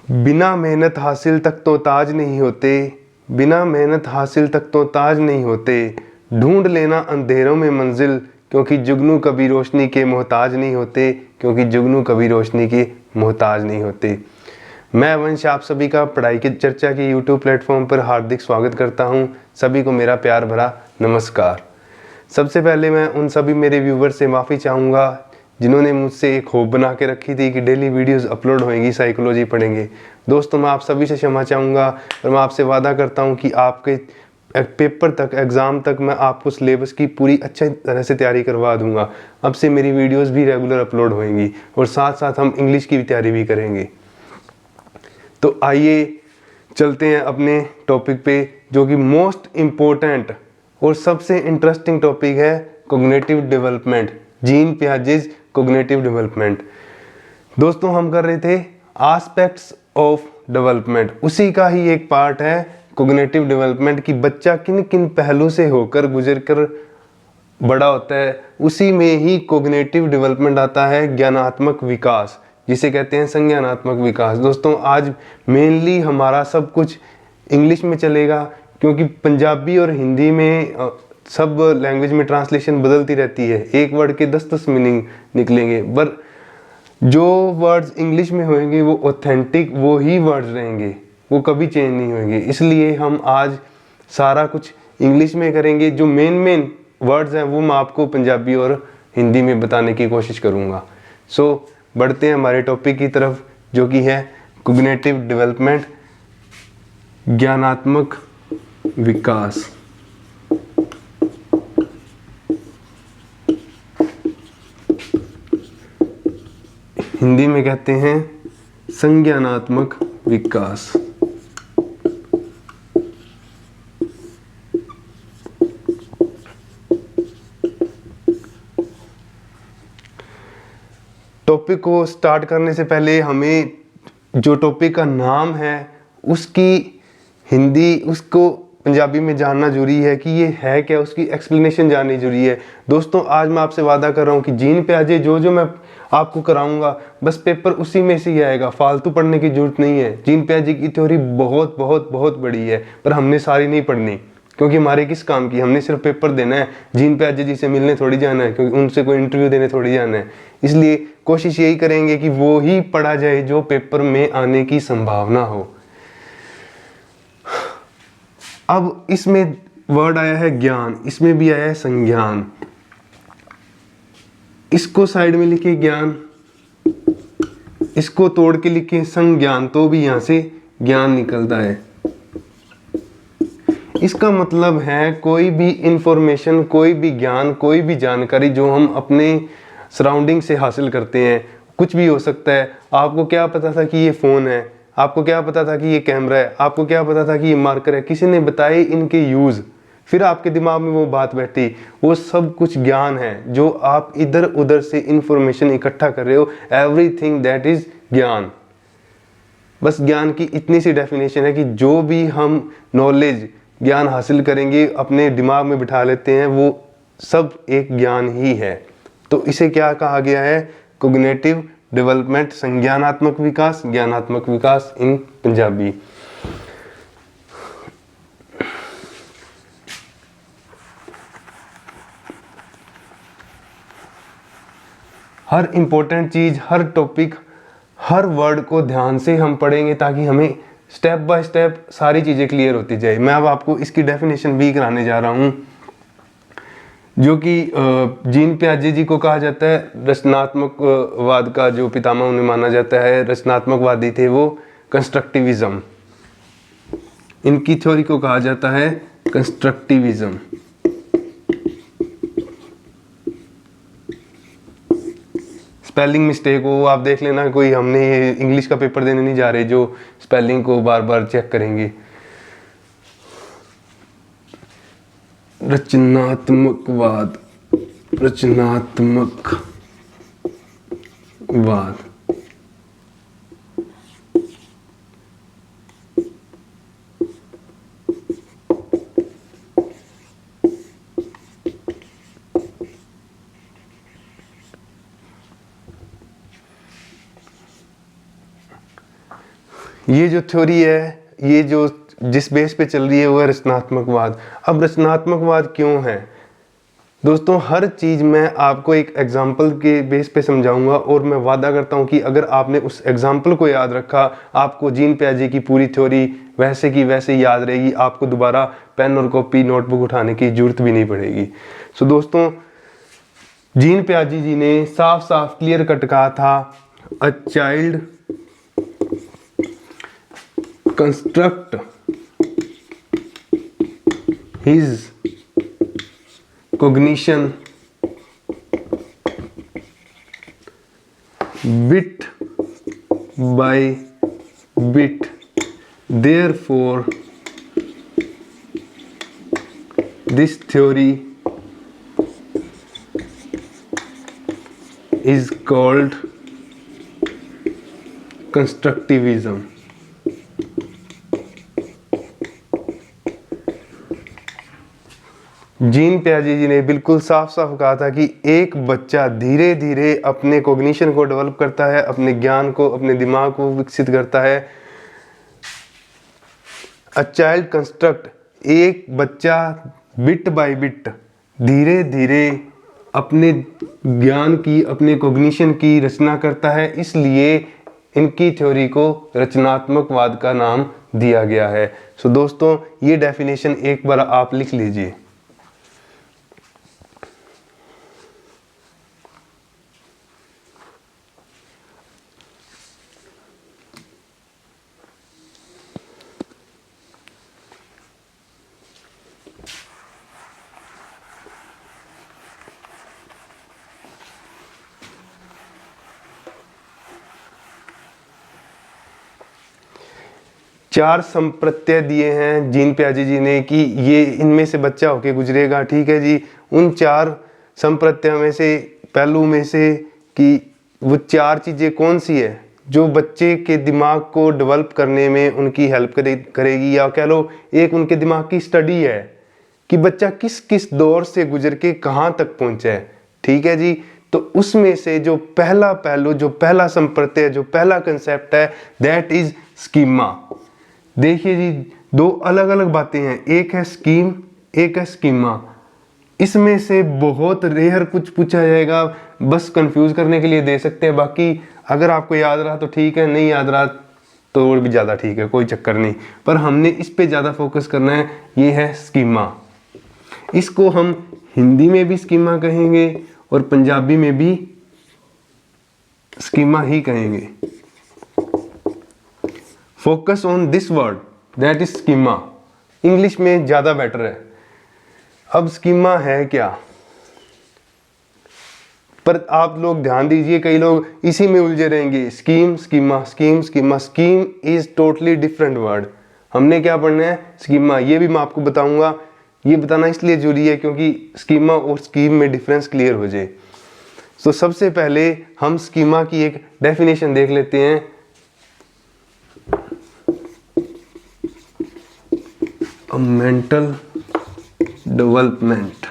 बिना मेहनत हासिल तक तो ताज नहीं होते, बिना मेहनत हासिल तक तो ताज नहीं होते। ढूंढ लेना अंधेरों में मंजिल, क्योंकि जुगनू कभी रोशनी के मोहताज नहीं होते, क्योंकि जुगनू कभी रोशनी के मोहताज नहीं होते। मैं वंश आप सभी का पढ़ाई की चर्चा के YouTube प्लेटफॉर्म पर हार्दिक स्वागत करता हूं। सभी को मेरा प्यार भरा नमस्कार। सबसे पहले मैं उन सभी मेरे व्यूवर से माफ़ी चाहूँगा जिन्होंने मुझसे एक होप बना के रखी थी कि डेली वीडियोस अपलोड होएंगी, साइकोलॉजी पढ़ेंगे। दोस्तों, मैं आप सभी से क्षमा चाहूँगा और मैं आपसे वादा करता हूँ कि आपके पेपर तक, एग्ज़ाम तक मैं आपको सिलेबस की पूरी अच्छी तरह से तैयारी करवा दूँगा। अब से मेरी वीडियोज़ भी रेगुलर अपलोड होएंगी और साथ साथ हम इंग्लिश की भी तैयारी भी करेंगे। तो आइए चलते हैं अपने टॉपिक पे, जो कि मोस्ट इम्पोर्टेंट और सबसे इंटरेस्टिंग टॉपिक है cognitive development. Jean Piaget's cognitive development. दोस्तों, हम कर रहे थे एस्पेक्ट्स ऑफ डेवलपमेंट, उसी का ही एक पार्ट है कॉग्निटिव डेवलपमेंट कि बच्चा किन किन पहलू से होकर गुजर कर बड़ा होता है। उसी में ही कॉग्निटिव डेवलपमेंट आता है, ज्ञानात्मक विकास, जिसे कहते हैं संज्ञानात्मक विकास। दोस्तों, आज मेनली हमारा सब कुछ इंग्लिश में चलेगा, क्योंकि पंजाबी और हिंदी में सब लैंग्वेज में ट्रांसलेशन बदलती रहती है। एक वर्ड के 10-10 मीनिंग निकलेंगे, पर जो वर्ड्स इंग्लिश में होंगे वो ऑथेंटिक वो ही वर्ड्स रहेंगे, वो कभी चेंज नहीं होंगे। इसलिए हम आज सारा कुछ इंग्लिश में करेंगे। जो मेन वर्ड्स हैं वो मैं आपको पंजाबी और हिंदी में बताने की कोशिश करूँगा। सो बढ़ते हैं हमारे टॉपिक की तरफ, जो कि है कॉग्निटिव डेवलपमेंट, ज्ञानात्मक विकास। हिंदी में कहते हैं संज्ञानात्मक विकास। टॉपिक को स्टार्ट करने से पहले हमें जो टॉपिक का नाम है उसकी हिंदी, उसको पंजाबी में जानना जरूरी है कि ये है क्या, उसकी एक्सप्लेनेशन जाननी जरूरी है। दोस्तों, आज मैं आपसे वादा कर रहा हूँ कि जीन पियाजे जो मैं आपको कराऊंगा, बस पेपर उसी में से ही आएगा, फालतू पढ़ने की जरूरत नहीं है। जीन पियाजे की थ्योरी बहुत बहुत बहुत बड़ी है, पर हमने सारी नहीं पढ़नी, क्योंकि हमारे किस काम की, हमने सिर्फ पेपर देना है। जीन पियाजे जी से मिलने थोड़ी जाना है, क्योंकि उनसे कोई इंटरव्यू देने थोड़ी जाना है। इसलिए कोशिश यही करेंगे कि वो ही पढ़ा जाए जो पेपर में आने की संभावना हो। अब इसमें वर्ड आया है ज्ञान, इसमें भी आया है संज्ञान। इसको साइड में लिखे ज्ञान, इसको तोड़ के लिखे संज्ञान, तो भी यहां से ज्ञान निकलता है। इसका मतलब है कोई भी इंफॉर्मेशन, कोई भी ज्ञान, कोई भी जानकारी जो हम अपने सराउंडिंग से हासिल करते हैं। कुछ भी हो सकता है। आपको क्या पता था कि ये फ़ोन है, आपको क्या पता था कि ये कैमरा है, आपको क्या पता था कि ये मार्कर है, किसी ने बताए इनके यूज़, फिर आपके दिमाग में वो बात बैठी। वो सब कुछ ज्ञान है, जो आप इधर उधर से इंफॉर्मेशन इकट्ठा कर रहे हो। एवरीथिंग दैट इज ज्ञान। बस ज्ञान की इतनी सी डेफिनेशन है कि जो भी हम नॉलेज, ज्ञान हासिल करेंगे, अपने दिमाग में बिठा लेते हैं, वो सब एक ज्ञान ही है। तो इसे क्या कहा गया है? कॉग्निटिव डेवलपमेंट, संज्ञानात्मक विकास, ज्ञानात्मक विकास इन पंजाबी। हर इंपॉर्टेंट चीज़, हर टॉपिक, हर वर्ड को ध्यान से हम पढ़ेंगे, ताकि हमें स्टेप बाय स्टेप सारी चीज़ें क्लियर होती जाए। मैं अब आपको इसकी डेफिनेशन भी कराने जा रहा हूँ, जो कि जीन पियाजे जी को कहा जाता है रचनात्मकवाद का जो पितामह उन्हें माना जाता है। रचनात्मकवादी थे वो, कंस्ट्रक्टिविज्म, इनकी थ्योरी को कहा जाता है कंस्ट्रक्टिविज्म। स्पेलिंग मिस्टेक हो आप देख लेना, कोई हमने इंग्लिश का पेपर देने नहीं जा रहे जो स्पेलिंग को बार बार चेक करेंगे। रचनात्मकवाद, रचनात्मकवाद। ये जो थ्योरी है, ये जो जिस बेस पे चल रही है वो है रचनात्मकवाद। अब रचनात्मकवाद क्यों है दोस्तों, हर चीज़ मैं आपको एक एग्जाम्पल के बेस पे समझाऊंगा और मैं वादा करता हूं कि अगर आपने उस एग्जाम्पल को याद रखा, आपको जीन पियाजे की पूरी थ्योरी वैसे की वैसे याद रहेगी, आपको दोबारा पेन और कॉपी नोटबुक उठाने की जरूरत भी नहीं पड़ेगी। सो दोस्तों, जीन पियाजे जी ने साफ साफ क्लियर कट कहा था, a child construct his cognition bit by bit, therefore this theory is called constructivism। Jean पियाजे जी ने बिल्कुल साफ साफ कहा था कि एक बच्चा धीरे धीरे अपने कॉग्निशन को डेवलप करता है, अपने ज्ञान को, अपने दिमाग को विकसित करता है। अ चाइल्ड कंस्ट्रक्ट, एक बच्चा बिट बाय बिट धीरे धीरे अपने ज्ञान की, अपने कॉग्निशन की रचना करता है, इसलिए इनकी थ्योरी को रचनात्मकवाद का नाम दिया गया है। सो दोस्तों, ये डेफिनेशन एक बार आप लिख लीजिए। चार संप्रत्यय दिए हैं जीन पियाजे जी ने कि ये इनमें से बच्चा होके गुजरेगा, ठीक है जी। उन चार संप्रत्ययों में से, पहलू में से कि वो चार चीज़ें कौन सी है जो बच्चे के दिमाग को डेवलप करने में उनकी हेल्प करेगी, या कह लो एक उनके दिमाग की स्टडी है कि बच्चा किस किस दौर से गुजर के कहाँ तक पहुँचा है, ठीक है जी। तो उसमें से जो पहला पहलू, जो पहला संप्रत्यय, जो पहला कंसेप्ट है, दैट इज स्कीमा। देखिए जी, दो अलग अलग बातें हैं, एक है स्कीम, एक है स्कीमा। इसमें से बहुत रेयर कुछ पूछा जाएगा, बस कंफ्यूज करने के लिए दे सकते हैं, बाकी अगर आपको याद रहा तो ठीक है, नहीं याद रहा तो और भी ज़्यादा ठीक है, कोई चक्कर नहीं। पर हमने इस पे ज़्यादा फोकस करना है, ये है स्कीमा। इसको हम हिंदी में भी स्कीमा कहेंगे और पंजाबी में भी स्कीमा ही कहेंगे। Focus on this word, that is schema. English में ज़्यादा बेटर है। अब स्कीमा है क्या, पर आप लोग ध्यान दीजिए, कई लोग इसी में उलझे रहेंगे, scheme schema, scheme schema. Scheme is totally different word. हमने क्या पढ़ना है, स्कीमा। ये भी मैं आपको बताऊंगा, ये बताना इसलिए जरूरी है क्योंकि स्कीमा और स्कीम में डिफरेंस क्लियर हो जाए। तो सबसे पहले हम स्कीमा की एक डेफिनेशन देख लेते हैं। A mental development,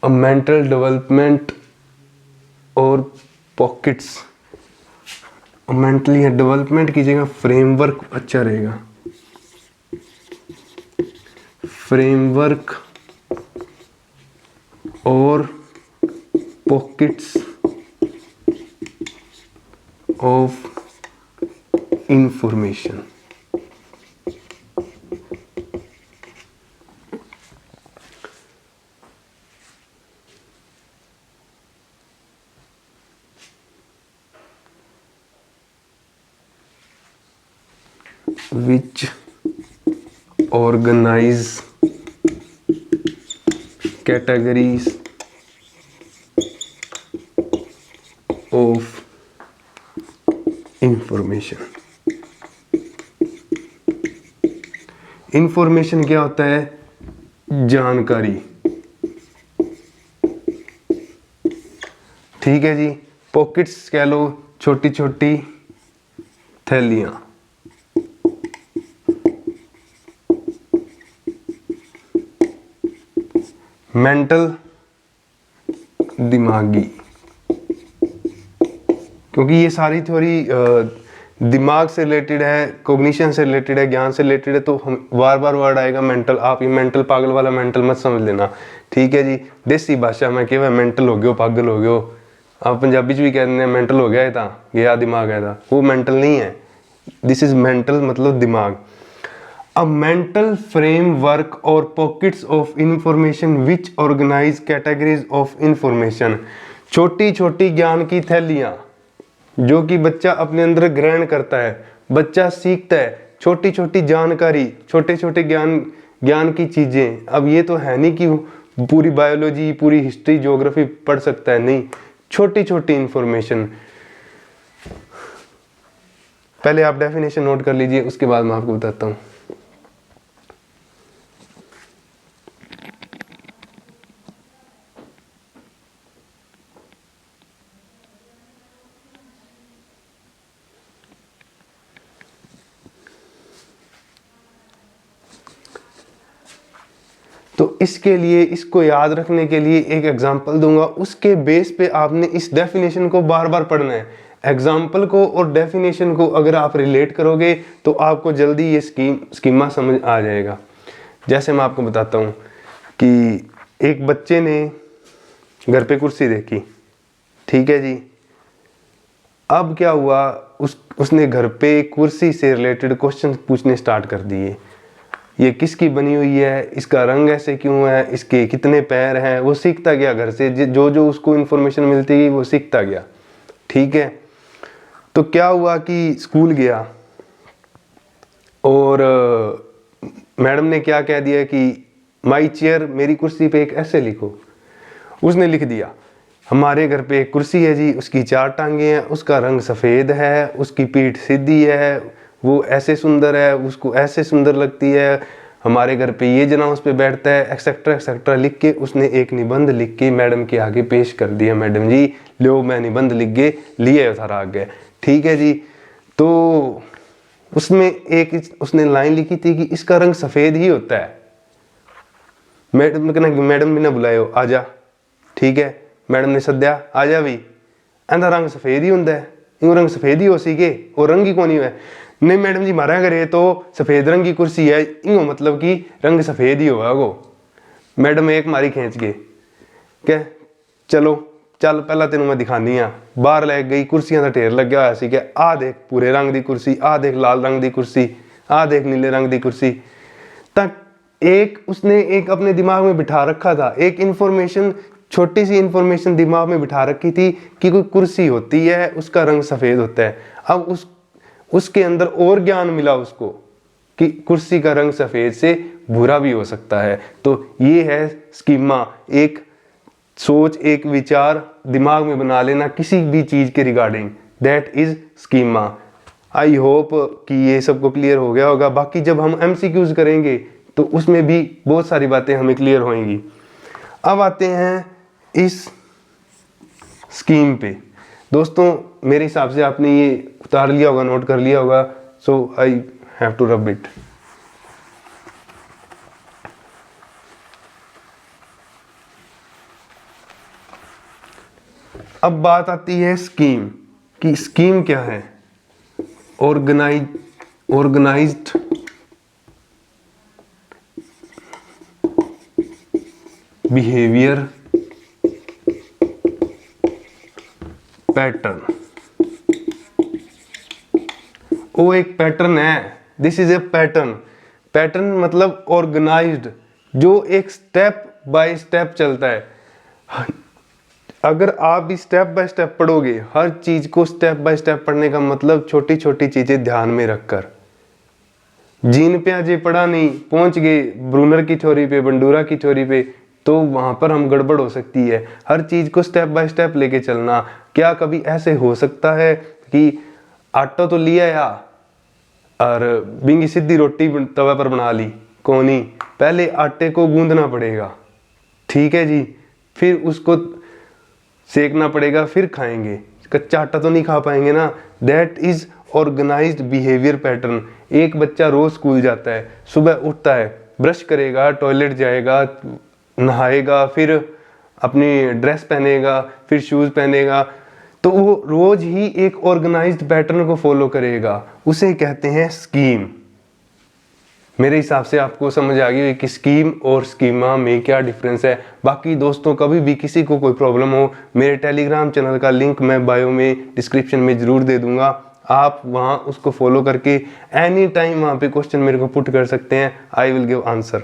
a mental development और पॉकेट्स। मेंटली डेवलपमेंट की जगह फ्रेमवर्क अच्छा रहेगा। फ्रेमवर्क और pockets of information. which organize categories of information। Information क्या होता है, जानकारी, ठीक है जी। पॉकेट्स कह लो, छोटी छोटी थैलियां। मेंटल, दिमागी। क्योंकि ये सारी थ्योरी दिमाग से रिलेटेड है, कॉग्निशन से रिलेटेड है, ज्ञान से रिलेटेड है, तो हम बार बार वर्ड आएगा मेंटल, आप ये मेंटल पागल वाला मेंटल मत समझ लेना, ठीक है जी। देसी भाषा में कि मेंटल हो गयो, पागल हो गयो, आप पंजाबी च भी कहते हैं मेंटल हो गया है, था गया दिमाग है था, वो मेंटल नहीं है। दिस इज मेंटल मतलब दिमाग। अ मेंटल फ्रेमवर्क और pockets of information which organise categories of information, छोटी छोटी ज्ञान की थैलियाँ जो कि बच्चा अपने अंदर ग्रहण करता है, बच्चा सीखता है, छोटी छोटी जानकारी, छोटे छोटे ज्ञान की चीज़ें। अब ये तो है नहीं कि पूरी बायोलॉजी, पूरी हिस्ट्री, ज्योग्राफी पढ़ सकता है, नहीं, छोटी छोटी इंफॉर्मेशन। पहले आप डेफिनेशन नोट कर लीजिए, उसके बाद मैं आपको बताता हूँ। तो इसके लिए, इसको याद रखने के लिए एक एग्जांपल दूंगा, उसके बेस पे आपने इस डेफिनेशन को बार बार पढ़ना है। एग्जांपल को और डेफिनेशन को अगर आप रिलेट करोगे तो आपको जल्दी ये स्कीमा समझ आ जाएगा। जैसे मैं आपको बताता हूँ कि एक बच्चे ने घर पे कुर्सी देखी, ठीक है जी। अब क्या हुआ, उसने घर पे कुर्सी से रिलेटेड क्वेश्चन पूछने स्टार्ट कर दिए। ये किसकी बनी हुई है, इसका रंग ऐसे क्यों है, इसके कितने पैर हैं, वो सीखता गया घर से, जो जो उसको इन्फॉर्मेशन मिलती गई वो सीखता गया, ठीक है। तो क्या हुआ कि स्कूल गया और मैडम ने क्या कह दिया कि माई चेयर, मेरी कुर्सी पे एक ऐसे लिखो। उसने लिख दिया, हमारे घर पे एक कुर्सी है जी, उसकी 4 टांगे हैं, उसका रंग सफ़ेद है, उसकी पीठ सीधी है, वो ऐसे सुंदर है, उसको ऐसे सुंदर लगती है, हमारे घर पे ये जना उस पे बैठता है, एक्सेट्रा एक्सेट्रा लिख के उसने एक निबंध लिख के मैडम के आगे पेश कर दिया। मैडम जी लो, मैं निबंध लिख के लिए सारा आगे, ठीक है जी। तो उसमें एक उसने लाइन लिखी थी कि इसका रंग सफ़ेद ही होता है। मैडम बिना बुलाए आ जा, ठीक है। मैडम ने सद्या, आ जा भी, एंदा रंग सफ़ेद ही होंगे, यूँ रंग सफ़ेद ही हो सी के, और रंग ही कौन ही है। नहीं मैडम जी, हमारा घरे तो सफ़ेद रंग की कुर्सी है, यूँ मतलब कि रंग सफ़ेद ही होगा वो। मैडम एक मारी खींच के क्या, चलो चल पहला तेन मैं दिखानी हाँ। बाहर लै गई, कुर्सियां का ढेर लग्या होया सी, आ देख भूरे रंग की कुर्सी, आ देख लाल रंग की कुर्सी, आ देख नीले रंग की कुर्सी। तक एक उसने एक अपने दिमाग में बिठा रखा था, एक इंफॉर्मेशन, छोटी सी इंफॉर्मेशन दिमाग में बिठा रखी थी कि कोई कुर्सी होती है, उसका रंग सफ़ेद होता है। अब उसके अंदर और ज्ञान मिला उसको कि कुर्सी का रंग सफ़ेद से भूरा भी हो सकता है। तो ये है स्कीमा, एक सोच, एक विचार दिमाग में बना लेना किसी भी चीज़ के regarding, that is schema. I hope कि ये सबको क्लियर हो गया होगा। बाकी जब हम MCQs करेंगे तो उसमें भी बहुत सारी बातें हमें क्लियर होंगी। अब आते हैं इस स्कीम पे। दोस्तों मेरे हिसाब से आपने ये उतार लिया होगा, नोट कर लिया होगा, so I have to rub it. अब बात आती है स्कीम कि स्कीम क्या है। Organised behaviour pattern. वो एक पैटर्न है, this is a pattern. Pattern मतलब ऑर्गेनाइज्ड, जो एक स्टेप बाय स्टेप चलता है। अगर आप भी स्टेप बाय स्टेप पढ़ोगे, हर चीज को स्टेप बाय स्टेप पढ़ने का मतलब छोटी छोटी चीजें ध्यान में रखकर। जीन पे अजय पढ़ा नहीं, पहुंच गए ब्रूनर की थ्योरी पे, बंडूरा की थ्योरी पे, तो वहां पर हम गड़बड़ हो सकती है। हर चीज को स्टेप बाय स्टेप लेके चलना। क्या कभी ऐसे हो सकता है कि आटा तो लिया या और बिंगी सीधी रोटी तवा पर बना ली? कौन ही, पहले आटे को गूंदना पड़ेगा, ठीक है जी, फिर उसको सेकना पड़ेगा, फिर खाएंगे। कच्चा आटा तो नहीं खा पाएंगे ना। That is organised behaviour pattern. एक बच्चा रोज स्कूल जाता है, सुबह उठता है, ब्रश करेगा, टॉयलेट जाएगा, नहाएगा, फिर अपनी ड्रेस पहनेगा, फिर शूज़ पहनेगा, तो वो रोज ही एक ऑर्गेनाइज्ड पैटर्न को फॉलो करेगा, उसे कहते हैं स्कीम। मेरे हिसाब से आपको समझ आ गई कि स्कीम और स्कीमा में क्या डिफरेंस है। बाकी दोस्तों कभी भी किसी को कोई प्रॉब्लम हो, मेरे टेलीग्राम चैनल का लिंक मैं बायो में डिस्क्रिप्शन में ज़रूर दे दूंगा, आप वहाँ उसको फॉलो करके एनी टाइम वहाँ पे क्वेश्चन मेरे को पुट कर सकते हैं, आई विल गिव आंसर।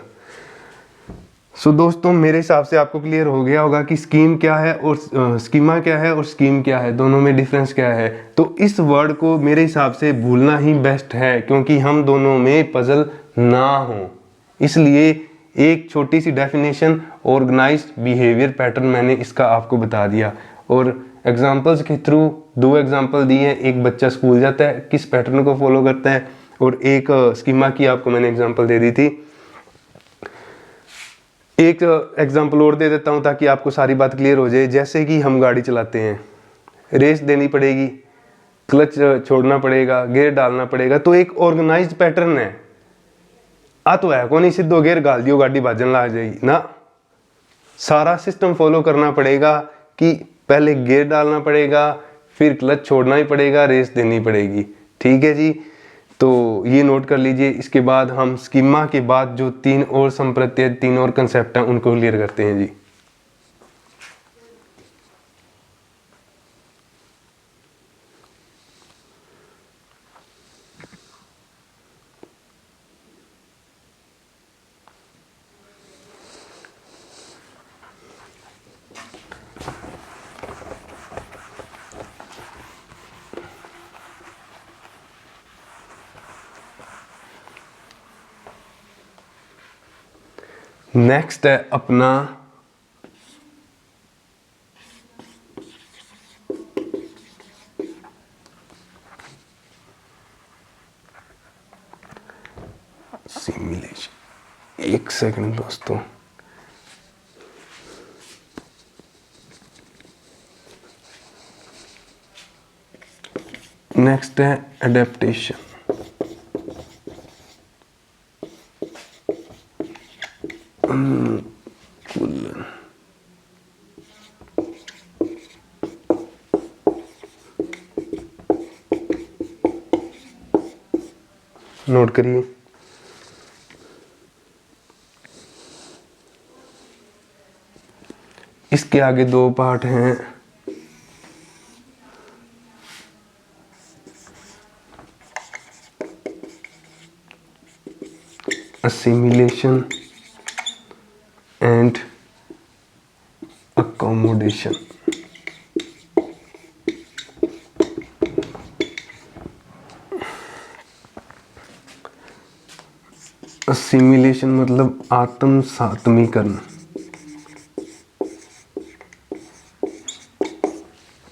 सो दोस्तों मेरे हिसाब से आपको क्लियर हो गया होगा कि स्कीम क्या है और स्कीमा क्या है और स्कीम क्या है, दोनों में डिफरेंस क्या है। तो इस वर्ड को मेरे हिसाब से भूलना ही बेस्ट है, क्योंकि हम दोनों में पजल ना हो। इसलिए एक छोटी सी डेफिनेशन ऑर्गेनाइज्ड बिहेवियर पैटर्न मैंने इसका आपको बता दिया, और एग्जांपल्स के थ्रू 2 एग्जांपल दिए हैं। एक बच्चा स्कूल जाता है, किस पैटर्न को फॉलो करता है, और एक स्कीमा की आपको मैंने एग्जांपल दे दी थी। एक एग्जांपल और दे देता हूं ताकि आपको सारी बात क्लियर हो जाए। जैसे कि हम गाड़ी चलाते हैं, रेस देनी पड़ेगी, क्लच छोड़ना पड़ेगा, गियर डालना पड़ेगा, तो एक ऑर्गेनाइज्ड पैटर्न है। तो है को नहीं सीधो गियर डाल दियो गाड़ी भाजन लग जाएगी ना, सारा सिस्टम फॉलो करना पड़ेगा कि पहले गियर डालना पड़ेगा, फिर क्लच छोड़ना ही पड़ेगा, रेस देनी पड़ेगी। ठीक है जी, तो ये नोट कर लीजिए। इसके बाद हम स्कीमा के बाद जो 3 और संप्रत्यय, 3 और कंसेप्ट हैं उनको क्लियर करते हैं जी। नेक्स्ट है अपना सिमुलेशन। एक सेकंड दोस्तों, नेक्स्ट है एडेप्टेशन। नोट करिए, इसके आगे 2 पार्ट हैं। assimilation and accommodation। assimilation मतलब आत्मसातमीकरण,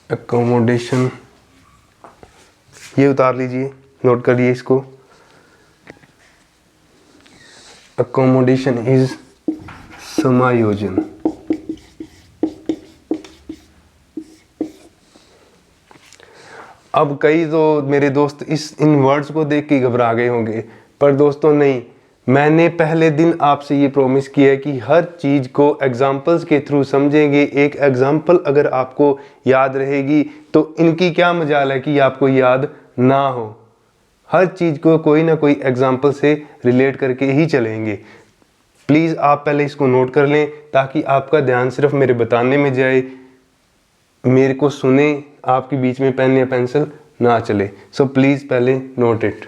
accommodation ये उतार लीजिए, नोट करिए इसको। accommodation इज समायोजन। अब कई तो मेरे दोस्त इन वर्ड्स को देख के घबरा गए होंगे, पर दोस्तों नहीं, मैंने पहले दिन आपसे ये प्रॉमिस किया है कि हर चीज़ को एग्जाम्पल्स के थ्रू समझेंगे। एक एग्जाम्पल अगर आपको याद रहेगी तो इनकी क्या मजाल है कि आपको याद ना हो। हर चीज़ को कोई ना कोई एग्जाम्पल से रिलेट करके ही चलेंगे। प्लीज़ आप पहले इसको नोट कर लें ताकि आपका ध्यान सिर्फ मेरे बताने में जाए, मेरे को सुने, आपके बीच में पेन या पेंसिल ना चले। सो प्लीज़ पहले नोट इट।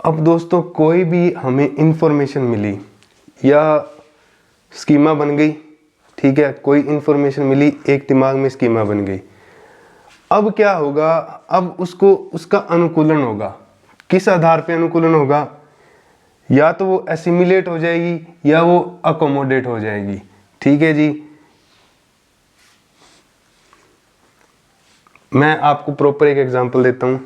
अब दोस्तों कोई भी हमें इंफॉर्मेशन मिली या स्कीमा बन गई, ठीक है, कोई इंफॉर्मेशन मिली, एक दिमाग में स्कीमा बन गई। अब क्या होगा, अब उसको उसका अनुकूलन होगा। किस आधार पे अनुकूलन होगा? या तो वो एसिमिलेट हो जाएगी या वो अकोमोडेट हो जाएगी। ठीक है जी, मैं आपको प्रॉपर एक एग्जांपल देता हूँ,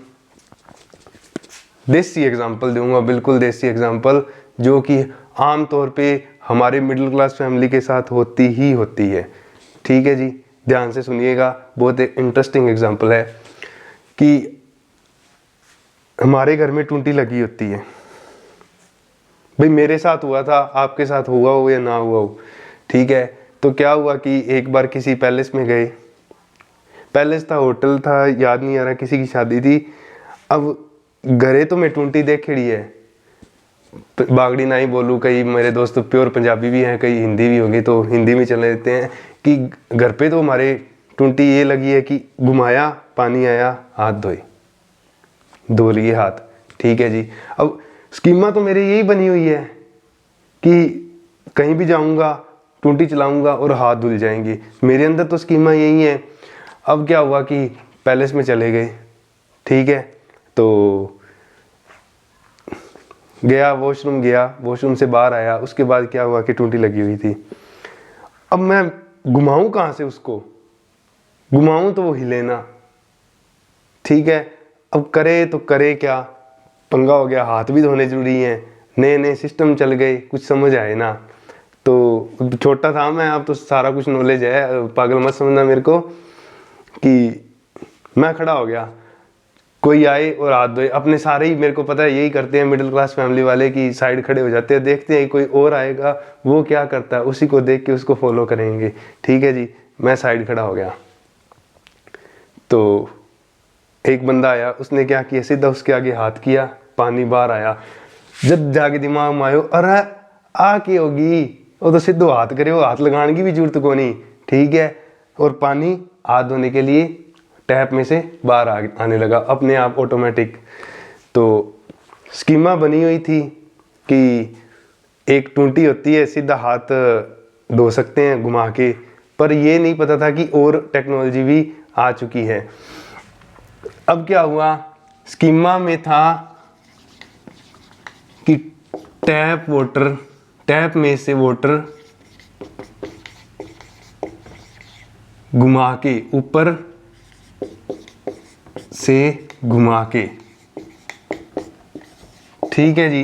देसी एग्जांपल दूंगा, बिल्कुल देसी एग्जांपल, जो कि आम तौर पे हमारे मिडिल क्लास फैमिली के साथ होती ही होती है। ठीक है जी, ध्यान से सुनिएगा, बहुत एक इंटरेस्टिंग एग्जांपल है कि हमारे घर में टूंटी लगी होती है। भाई मेरे साथ हुआ था, आपके साथ हुआ हो या ना हुआ हो, ठीक है। तो क्या हुआ कि एक बार किसी पैलेस में गए, पैलेस था, होटल था, याद नहीं आ रहा, किसी की शादी थी। अब घरे तो मैं टूंटी देख खड़ी है, बागड़ी ना ही बोलूँ, कई मेरे दोस्त प्योर पंजाबी भी हैं, कई हिंदी भी होंगे, तो हिंदी में चले देते हैं कि घर पे तो हमारे टूंटी ये लगी है कि घुमाया, पानी आया, हाथ धोए, धो लिए हाथ। ठीक है जी। अब स्कीमा तो मेरी यही बनी हुई है कि कहीं भी जाऊंगा, टूंटी चलाऊंगा और हाथ धुल जाएंगे, मेरे अंदर तो स्कीमा यही है। अब क्या हुआ कि पैलेस में चले गए, ठीक है, तो गया वॉशरूम से बाहर आया, उसके बाद क्या हुआ कि टूंटी लगी हुई थी। अब मैं घुमाऊं कहाँ से उसको, घुमाऊं तो वो हिले ना, ठीक है। अब करे तो करे क्या, पंगा हो गया, हाथ भी धोने जरूरी हैं, नए नए सिस्टम चल गए, कुछ समझ आए ना। तो छोटा था मैं, अब तो सारा कुछ नॉलेज है, पागल मत समझना मेरे को कि मैं खड़ा हो गया, कोई आए और हाथ धोए, अपने सारे ही, मेरे को पता है यही करते हैं मिडिल क्लास फैमिली वाले कि साइड खड़े हो जाते हैं, देखते हैं कोई और आएगा वो क्या करता है, उसी को देख के उसको फॉलो करेंगे। ठीक है जी, मैं साइड खड़ा हो गया, तो एक बंदा आया, उसने क्या किया, सीधा उसके आगे हाथ किया, पानी बाहर आया। जब जाके दिमाग में आयो, अरे आ की होगी, वो तो सीधो हाथ करे, वो हाथ लगाने की भी जरूरत को नहीं, ठीक है। और पानी हाथ धोने के लिए टैप में से बाहर आने लगा अपने आप, ऑटोमेटिक। तो स्कीमा बनी हुई थी कि एक टूंटी होती है, सीधा हाथ धो सकते हैं घुमा के, पर ये नहीं पता था कि और टेक्नोलॉजी भी आ चुकी है। अब क्या हुआ, स्कीमा में था कि टैप में से वाटर घुमा के, ऊपर से घुमा के, ठीक है जी।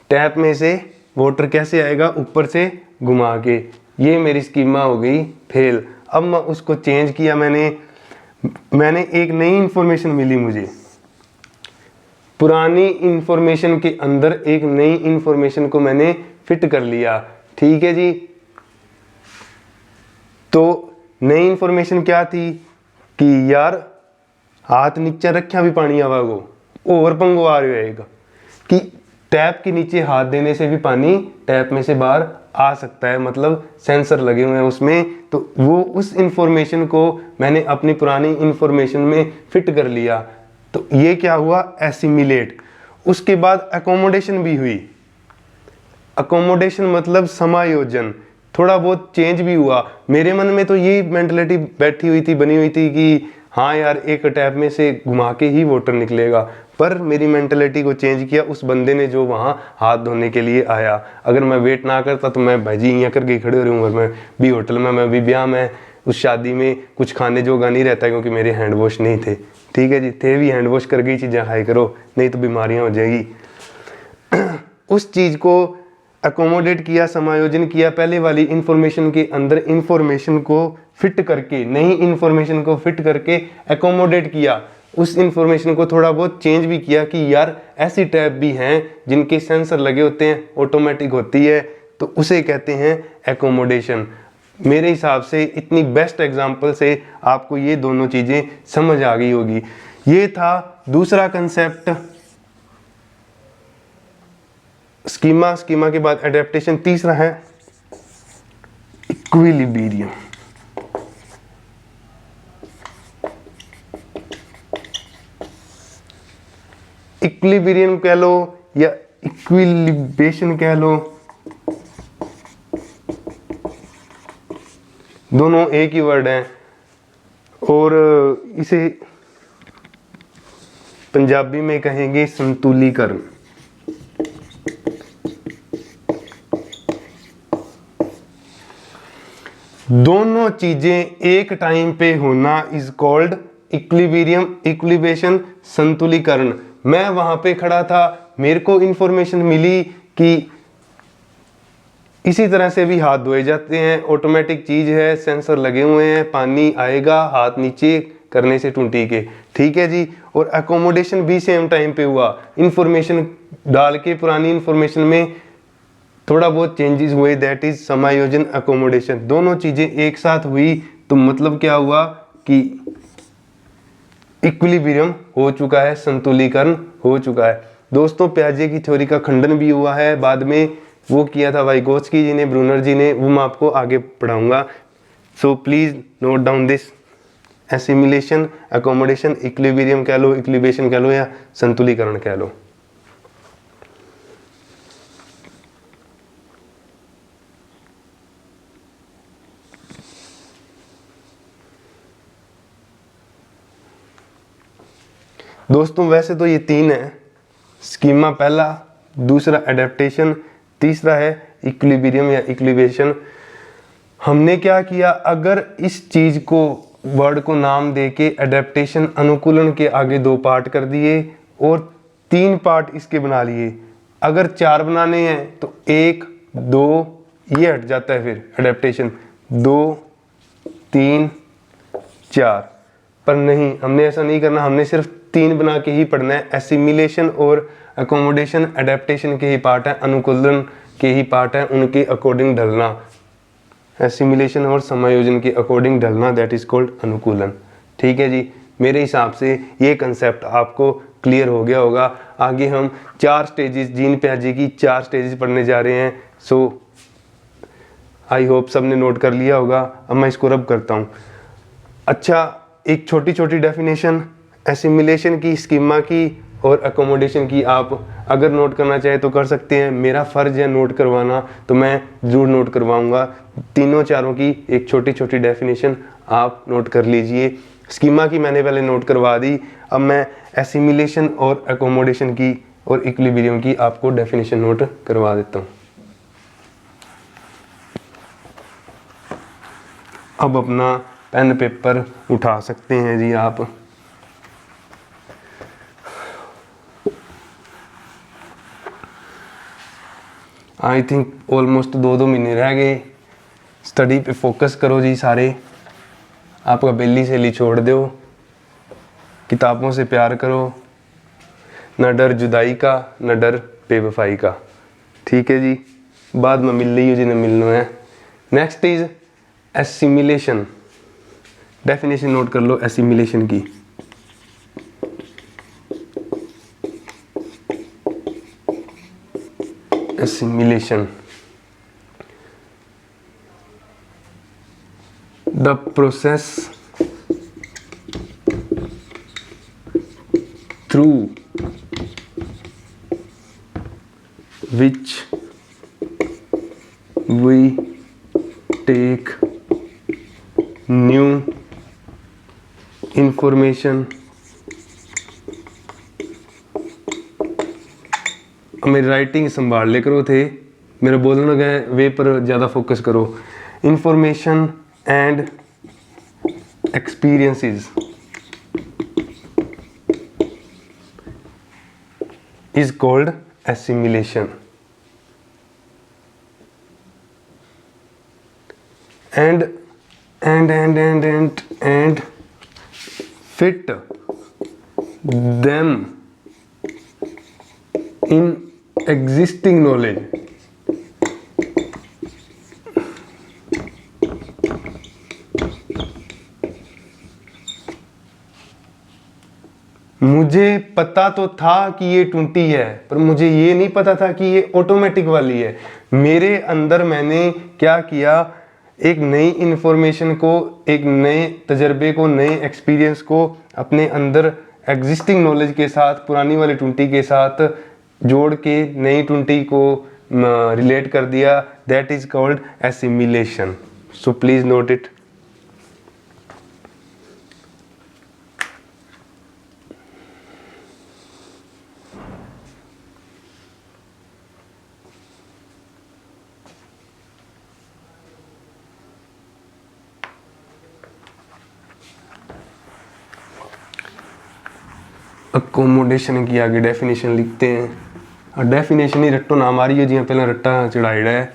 टैप में से वाटर कैसे आएगा, ऊपर से घुमा के। ये मेरी स्कीमा हो गई फेल। अब मैं उसको चेंज किया, मैंने एक नई इंफॉर्मेशन मिली मुझे, पुरानी इंफॉर्मेशन के अंदर एक नई इंफॉर्मेशन को मैंने फिट कर लिया। ठीक है जी। तो नई इंफॉर्मेशन क्या थी कि यार हाथ नीचे रखा भी पानी आवागो, और पंगो आ रहा रहेगा कि टैप के नीचे हाथ देने से भी पानी टैप में से बाहर आ सकता है, मतलब सेंसर लगे हुए हैं उसमें। तो वो उस इंफॉर्मेशन को मैंने अपनी पुरानी इंफॉर्मेशन में फिट कर लिया। तो ये क्या हुआ, एसिमिलेट। उसके बाद अकोमोडेशन भी हुई। अकोमोडेशन मतलब समायोजन, थोड़ा बहुत चेंज भी हुआ। मेरे मन में तो ये मेंटलिटी बैठी हुई थी, बनी हुई थी कि हाँ यार एक टैप में से घुमा के ही वाटर निकलेगा, पर मेरी मेंटलिटी को चेंज किया उस बंदे ने जो वहाँ हाथ धोने के लिए आया। अगर मैं वेट ना करता तो मैं भाजी यहाँ करके खड़े हो रही हूँ, मैं भी होटल में, मैं भी ब्याह में, उस शादी में कुछ खाने जोगा नहीं रहता क्योंकि मेरे हैंड वॉश नहीं थे। ठीक है जी, थे भी हैंड वॉश करके ही चीज़ें खाई करो, नहीं तो बीमारियाँ हो जाएगी। उस चीज़ को अकोमोडेट किया, समायोजन किया, पहले वाली इंफॉर्मेशन के अंदर इंफॉर्मेशन को फिट करके, नई इंफॉर्मेशन को फिट करके अकोमोडेट किया। उस इंफॉर्मेशन को थोड़ा बहुत चेंज भी किया कि यार ऐसी टैप भी हैं जिनके सेंसर लगे होते हैं, ऑटोमेटिक होती है, तो उसे कहते हैं एकोमोडेशन। मेरे हिसाब से इतनी बेस्ट एग्जांपल से आपको ये दोनों चीज़ें समझ आ गई होगी। ये था दूसरा कंसेप्ट, स्कीमा के बाद एडेप्टेशन। तीसरा है इक्विलिब्रियम। इक्विलिब्रियम कह लो या इक्विलिब्रेशन कह लो, दोनों एक ही वर्ड हैं, और इसे पंजाबी में कहेंगे संतुलीकरण। दोनों चीजें एक टाइम पे होना इज कॉल्ड इक्विलिब्रियम, इक्विलिब्रेशन, संतुलीकरण। मैं वहां पे खड़ा था, मेरे को इंफॉर्मेशन मिली कि इसी तरह से भी हाथ धोए जाते हैं, ऑटोमेटिक चीज है, सेंसर लगे हुए हैं, पानी आएगा हाथ नीचे करने से टूटी के, ठीक है जी। और एकोमोडेशन भी सेम टाइम पे हुआ, इंफॉर्मेशन डाल के पुरानी इंफॉर्मेशन में थोड़ा बहुत चेंजेस हुए, दैट इज समायोजन एकोमोडेशन। दोनों चीजें एक साथ हुई तो मतलब क्या हुआ कि इक्विलिब्रियम हो चुका है, संतुलीकरण हो चुका है। दोस्तों प्याजे की थ्योरी का खंडन भी हुआ है बाद में, वो किया था वाइगोत्स्की जी ने, ब्रूनर जी ने, वो मैं आपको आगे पढ़ाऊंगा। So please note down this. Assimilation, accommodation, equilibrium कह लो, इक्विलिब्रेशन कह लो, या संतुलीकरण कह लो। दोस्तों वैसे तो ये तीन है, स्कीमा पहला, दूसरा एडेप्टेशन, तीसरा है इक्विलिब्रियम या इक्विलिब्रेशन। हमने क्या किया, अगर इस चीज को वर्ड को नाम देके एडेप्टेशन, अनुकूलन के आगे 2 पार्ट कर दिए और 3 पार्ट इसके बना लिए। अगर 4 बनाने हैं तो 1 2 ये हट जाता है, फिर एडेप्टेशन 2 3 4। पर नहीं, हमने ऐसा नहीं करना, हमने सिर्फ 3 बना के ही पढ़ना है। एसिमिलेशन और अकोमोडेशन एडेप्टेशन के ही पार्ट है, अनुकूलन के ही पार्ट है, उनके अकॉर्डिंग ढलना। एसिमिलेशन और समायोजन के अकॉर्डिंग ढलना, दैट इज कॉल्ड अनुकूलन। ठीक है जी, मेरे हिसाब से ये कंसेप्ट आपको क्लियर हो गया होगा। आगे हम 4 स्टेजेस, जीन प्याजे की 4 स्टेजेस पढ़ने जा रहे हैं। सो आई होप सबने नोट कर लिया होगा। अब मैं इसको रब करता हूँ। अच्छा, एक छोटी छोटी डेफिनेशन एसिमिलेशन की, स्कीमा की और अकोमोडेशन की, आप अगर नोट करना चाहे तो कर सकते हैं। मेरा फ़र्ज है नोट करवाना, तो मैं ज़रूर नोट करवाऊंगा। तीनों चारों की एक छोटी छोटी डेफिनेशन आप नोट कर लीजिए। स्कीमा की मैंने पहले नोट करवा दी, अब मैं एसिमिलेशन और अकोमोडेशन की और इक्विलिब्रियम की आपको डेफिनेशन नोट करवा देता हूँ। अब अपना पेन पेपर उठा सकते हैं जी आप। आई थिंक ऑलमोस्ट 2 महीने रह गए। स्टडी पे फोकस करो जी सारे। आपका बेली सहेली छोड़ दो, किताबों से प्यार करो, न डर जुदाई का, न डर बेवफाई का। ठीक है जी, बाद में मिल रही हो जिन्हें मिलना है। Next is assimilation. Definition note कर लो एसिमिलेशन की। Assimilation, the process through which we take new information। मेरी राइटिंग संभाल ले करो थे, मेरे बोलने गए वे पर ज़्यादा फोकस करो। Information and experiences is called assimilation. and fit them in existing knowledge। मुझे पता तो था कि ये 20 है, पर मुझे ये नहीं पता था कि ये ऑटोमेटिक वाली है। मेरे अंदर मैंने क्या किया, एक नई इंफॉर्मेशन को, एक नए तजर्बे को, नए एक्सपीरियंस को अपने अंदर एग्जिस्टिंग नॉलेज के साथ, पुरानी वाली 20 के साथ जोड़ के नई 20 को रिलेट कर दिया। That is called assimilation. So please note it. Accommodation की आगे डेफिनेशन लिखते हैं और डेफिनेशन ही रट्टो ना हमारी है, जी पहले रट्टा चढ़ाइड़ा है।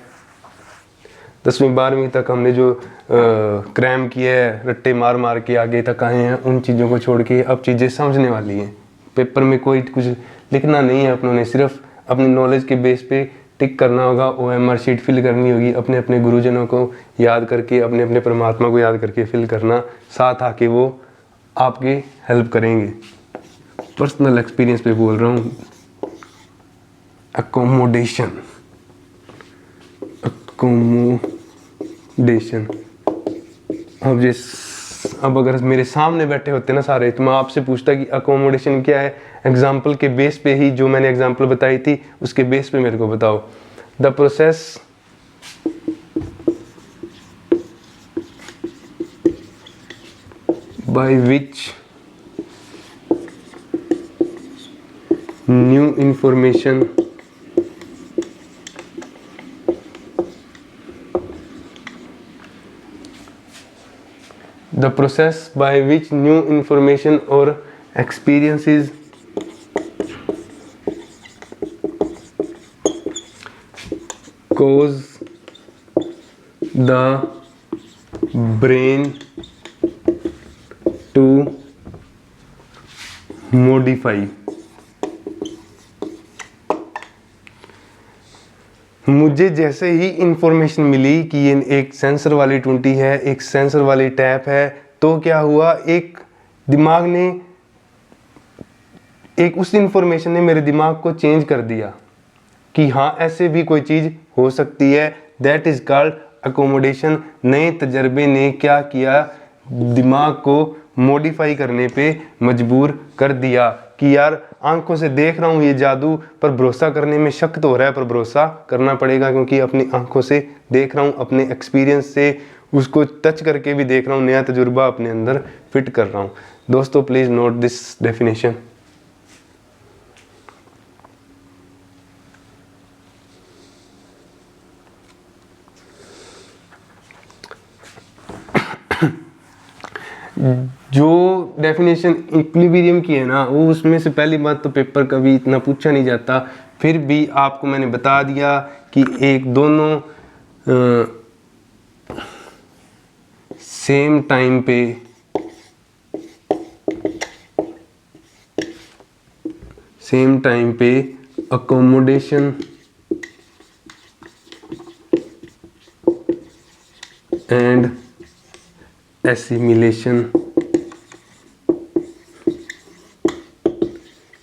10वीं 12वीं तक हमने जो क्रैम किया है, रट्टे मार मार के आगे तक आए हैं, उन चीज़ों को छोड़ के अब चीज़ें समझने वाली हैं। पेपर में कोई कुछ लिखना नहीं है अपनों ने, सिर्फ अपनी नॉलेज के बेस पे टिक करना होगा, OMR शीट फिल करनी होगी, अपने अपने गुरुजनों को याद करके, अपने अपने परमात्मा को याद करके फिल करना, साथ आके वो आपके हेल्प करेंगे। पर्सनल एक्सपीरियंस पे बोल रहा हूँ। Accommodation, accommodation. अब अगर मेरे सामने बैठे होते ना सारे, तो मैं आपसे पूछता कि अकोमोडेशन क्या है। एग्जाम्पल के बेस पे ही, जो मैंने एग्जाम्पल बताई थी उसके बेस पे मेरे को बताओ। The process by which new information the process by which new information or experiences cause the brain to modify। मुझे जैसे ही इंफॉर्मेशन मिली कि ये एक सेंसर वाली टूंटी है, एक सेंसर वाली टैप है, तो क्या हुआ, एक दिमाग ने, एक उस इंफॉर्मेशन ने मेरे दिमाग को चेंज कर दिया कि हाँ ऐसे भी कोई चीज़ हो सकती है। That is called accommodation. नए तजर्बे ने क्या किया, दिमाग को मॉडिफाई करने पे मजबूर कर दिया कि यार आंखों से देख रहा हूँ ये जादू, पर भरोसा करने में शक तो हो रहा है, पर भरोसा करना पड़ेगा क्योंकि अपनी आंखों से देख रहा हूँ, अपने एक्सपीरियंस से उसको टच करके भी देख रहा हूँ, नया तजुर्बा अपने अंदर फिट कर रहा हूँ। दोस्तों प्लीज़ नोट दिस डेफिनेशन। जो डेफिनेशन इक्विलिब्रियम की है ना, वो उसमें से पहली बात तो पेपर कभी इतना पूछा नहीं जाता, फिर भी आपको मैंने बता दिया कि एक दोनों सेम टाइम पे अकोमोडेशन एंड एसिमिलेशन,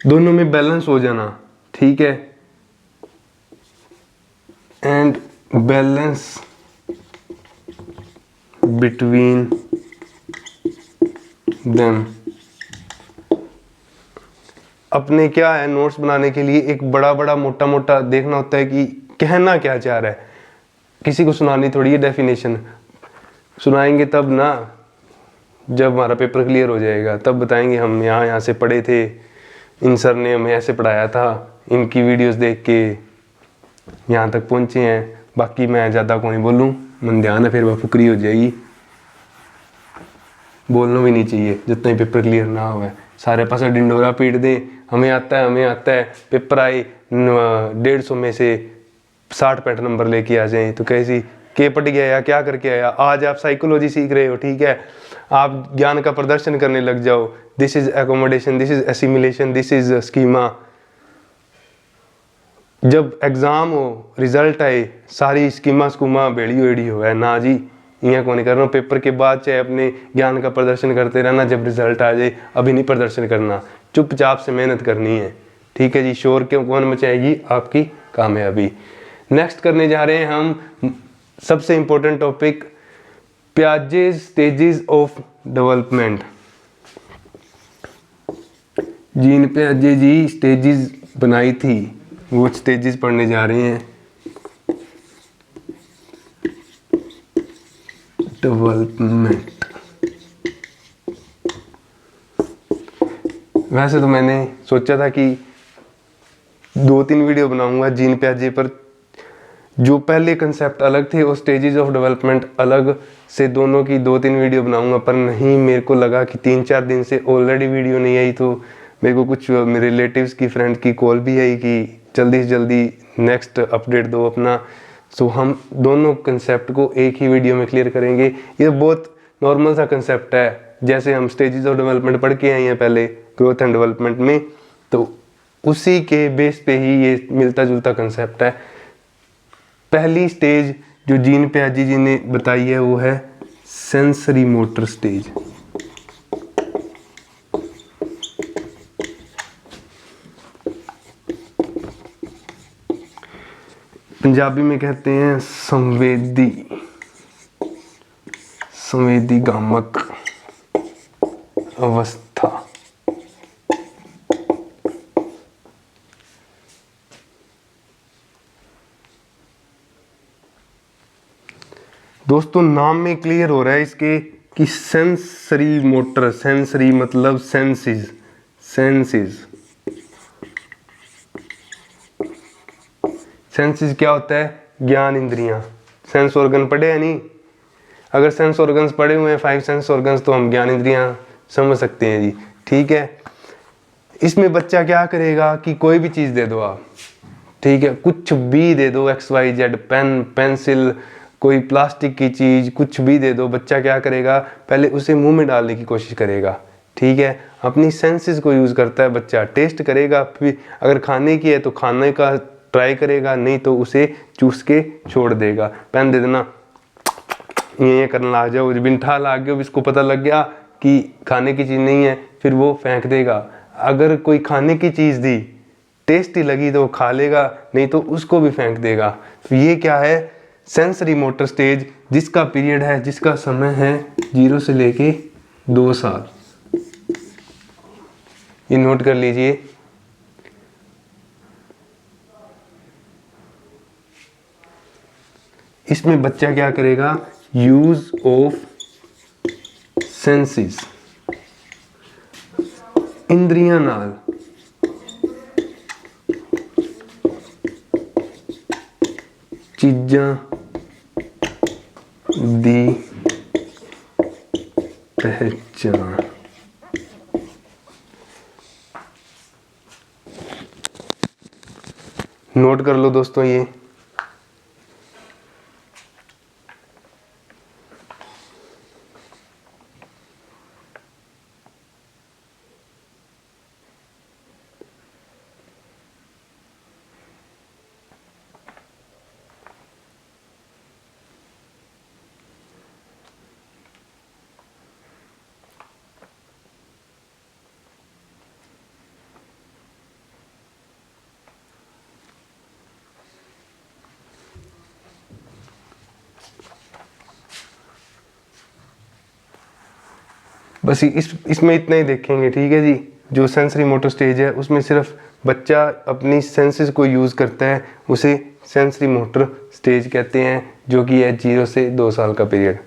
दोनों में बैलेंस हो जाना, ठीक है, एंड बैलेंस बिटवीन देम। अपने क्या है, नोट्स बनाने के लिए एक बड़ा बड़ा मोटा मोटा देखना होता है कि कहना क्या चाह रहा है, किसी को सुनानी थोड़ी है डेफिनेशन। सुनाएंगे तब ना जब हमारा पेपर क्लियर हो जाएगा, तब बताएंगे हम यहाँ से पढ़े थे, इन सर ने हमें ऐसे पढ़ाया था, इनकी वीडियोस देख के यहाँ तक पहुँचे हैं। बाकी मैं ज़्यादा को नहीं बोलूँ, मन ध्यान है, फिर वह फुकरी हो जाएगी। बोलना भी नहीं चाहिए जब तक पेपर क्लियर ना हुआ है। सारे पास डिंडोरा पीट दें, हमें आता है, पेपर आए 150 में से 60-65 नंबर लेके आ जाएं, तो कैसी के पट गया या क्या करके आया। आज आप साइकोलॉजी सीख रहे हो, ठीक है, आप ज्ञान का प्रदर्शन करने लग जाओ। This is accommodation, this is assimilation, this is schema. जब एग्जाम हो, रिजल्ट आए, सारी स्कीमा स्कूमा बेड़ी वेड़ी हो है ना जी, यहाँ को नहीं कर रहा हूँ। पेपर के बाद चाहे अपने ज्ञान का प्रदर्शन करते रहना, जब रिजल्ट आ जाए अभी नहीं प्रदर्शन करना, चुपचाप से मेहनत करनी है, ठीक है जी। शोर क्यों कौन मचाएगी आपकी कामयाबी। नेक्स्ट करने जा रहे हैं हम सबसे important topic, Piaget's stages of development. Jean पियाजे जी स्टेजेस बनाई थी, वो स्टेजेस पढ़ने जा रहे हैं। डेवलपमेंट, वैसे तो मैंने सोचा था कि 2-3 वीडियो बनाऊंगा जीन पियाजे पर, जो पहले कंसेप्ट अलग थे और स्टेजेस ऑफ डेवलपमेंट अलग से, दोनों की 2-3 वीडियो बनाऊंगा, पर नहीं, मेरे को लगा कि 3-4 दिन से ऑलरेडी वीडियो नहीं आई, तो मेरे को कुछ मेरे रिलेटिव्स की फ्रेंड की कॉल भी आई कि जल्दी से जल्दी नेक्स्ट अपडेट दो अपना। सो हम दोनों कंसेप्ट को एक ही वीडियो में क्लियर करेंगे। ये बहुत नॉर्मल सा कंसेप्ट है, जैसे हम स्टेजेस ऑफ डेवलपमेंट पढ़ के आए हैं पहले ग्रोथ एंड डेवलपमेंट में, तो उसी के बेस पे ही ये मिलता जुलता कंसेप्ट है। पहली स्टेज जो जीन पियाजे जी ने बताई है वो है सेंसरी मोटर स्टेज। पंजाबी में कहते हैं संवेदी गामक अवस्था। दोस्तों नाम में क्लियर हो रहा है इसके कि सेंसरी मोटर, सेंसरी मतलब सेंसेस, सेंसेस क्या होता है? ज्ञान इंद्रियां। सेंस ऑर्गन पढ़े हैं नहीं? अगर सेंस ऑर्गन्स पढ़े हुए हैं 5 सेंस ऑर्गन्स, तो हम ज्ञान इंद्रियां समझ सकते हैं जी, ठीक है। इसमें बच्चा क्या करेगा कि कोई भी चीज़ दे दो आप, ठीक है, कुछ भी दे दो, XYZ, पेन, पेंसिल, कोई प्लास्टिक की चीज़, कुछ भी दे दो, बच्चा क्या करेगा? पहले उसे मुंह में डालने की कोशिश करेगा, ठीक है। अपनी सेंसेस को यूज़ करता है बच्चा, टेस्ट करेगा, फिर अगर खाने की है तो खाने का ट्राई करेगा, नहीं तो उसे चूस के छोड़ देगा। पेन दे देना, ये करने लग जाओ, जब बिंठा लाग गया, इसको पता लग गया कि खाने की चीज़ नहीं है, फिर वो फेंक देगा। अगर कोई खाने की चीज़ दी, टेस्टी लगी तो खा लेगा, नहीं तो उसको भी फेंक देगा। तो ये क्या है? सेंसरी मोटर स्टेज, जिसका पीरियड है, जिसका समय है 0 से लेके 2 साल। ये नोट कर लीजिए। इसमें बच्चा क्या करेगा? यूज ऑफ सेंसेस, इंद्रियां नाल चीज़ां दी पहचान। नोट कर लो दोस्तों ये। बस इसमें इतना ही देखेंगे, ठीक है जी। जो सेंसरी मोटर स्टेज है उसमें सिर्फ बच्चा अपनी सेंसेस को यूज़ करता है, उसे सेंसरी मोटर स्टेज कहते हैं, जो कि है 0 से 2 साल का पीरियड।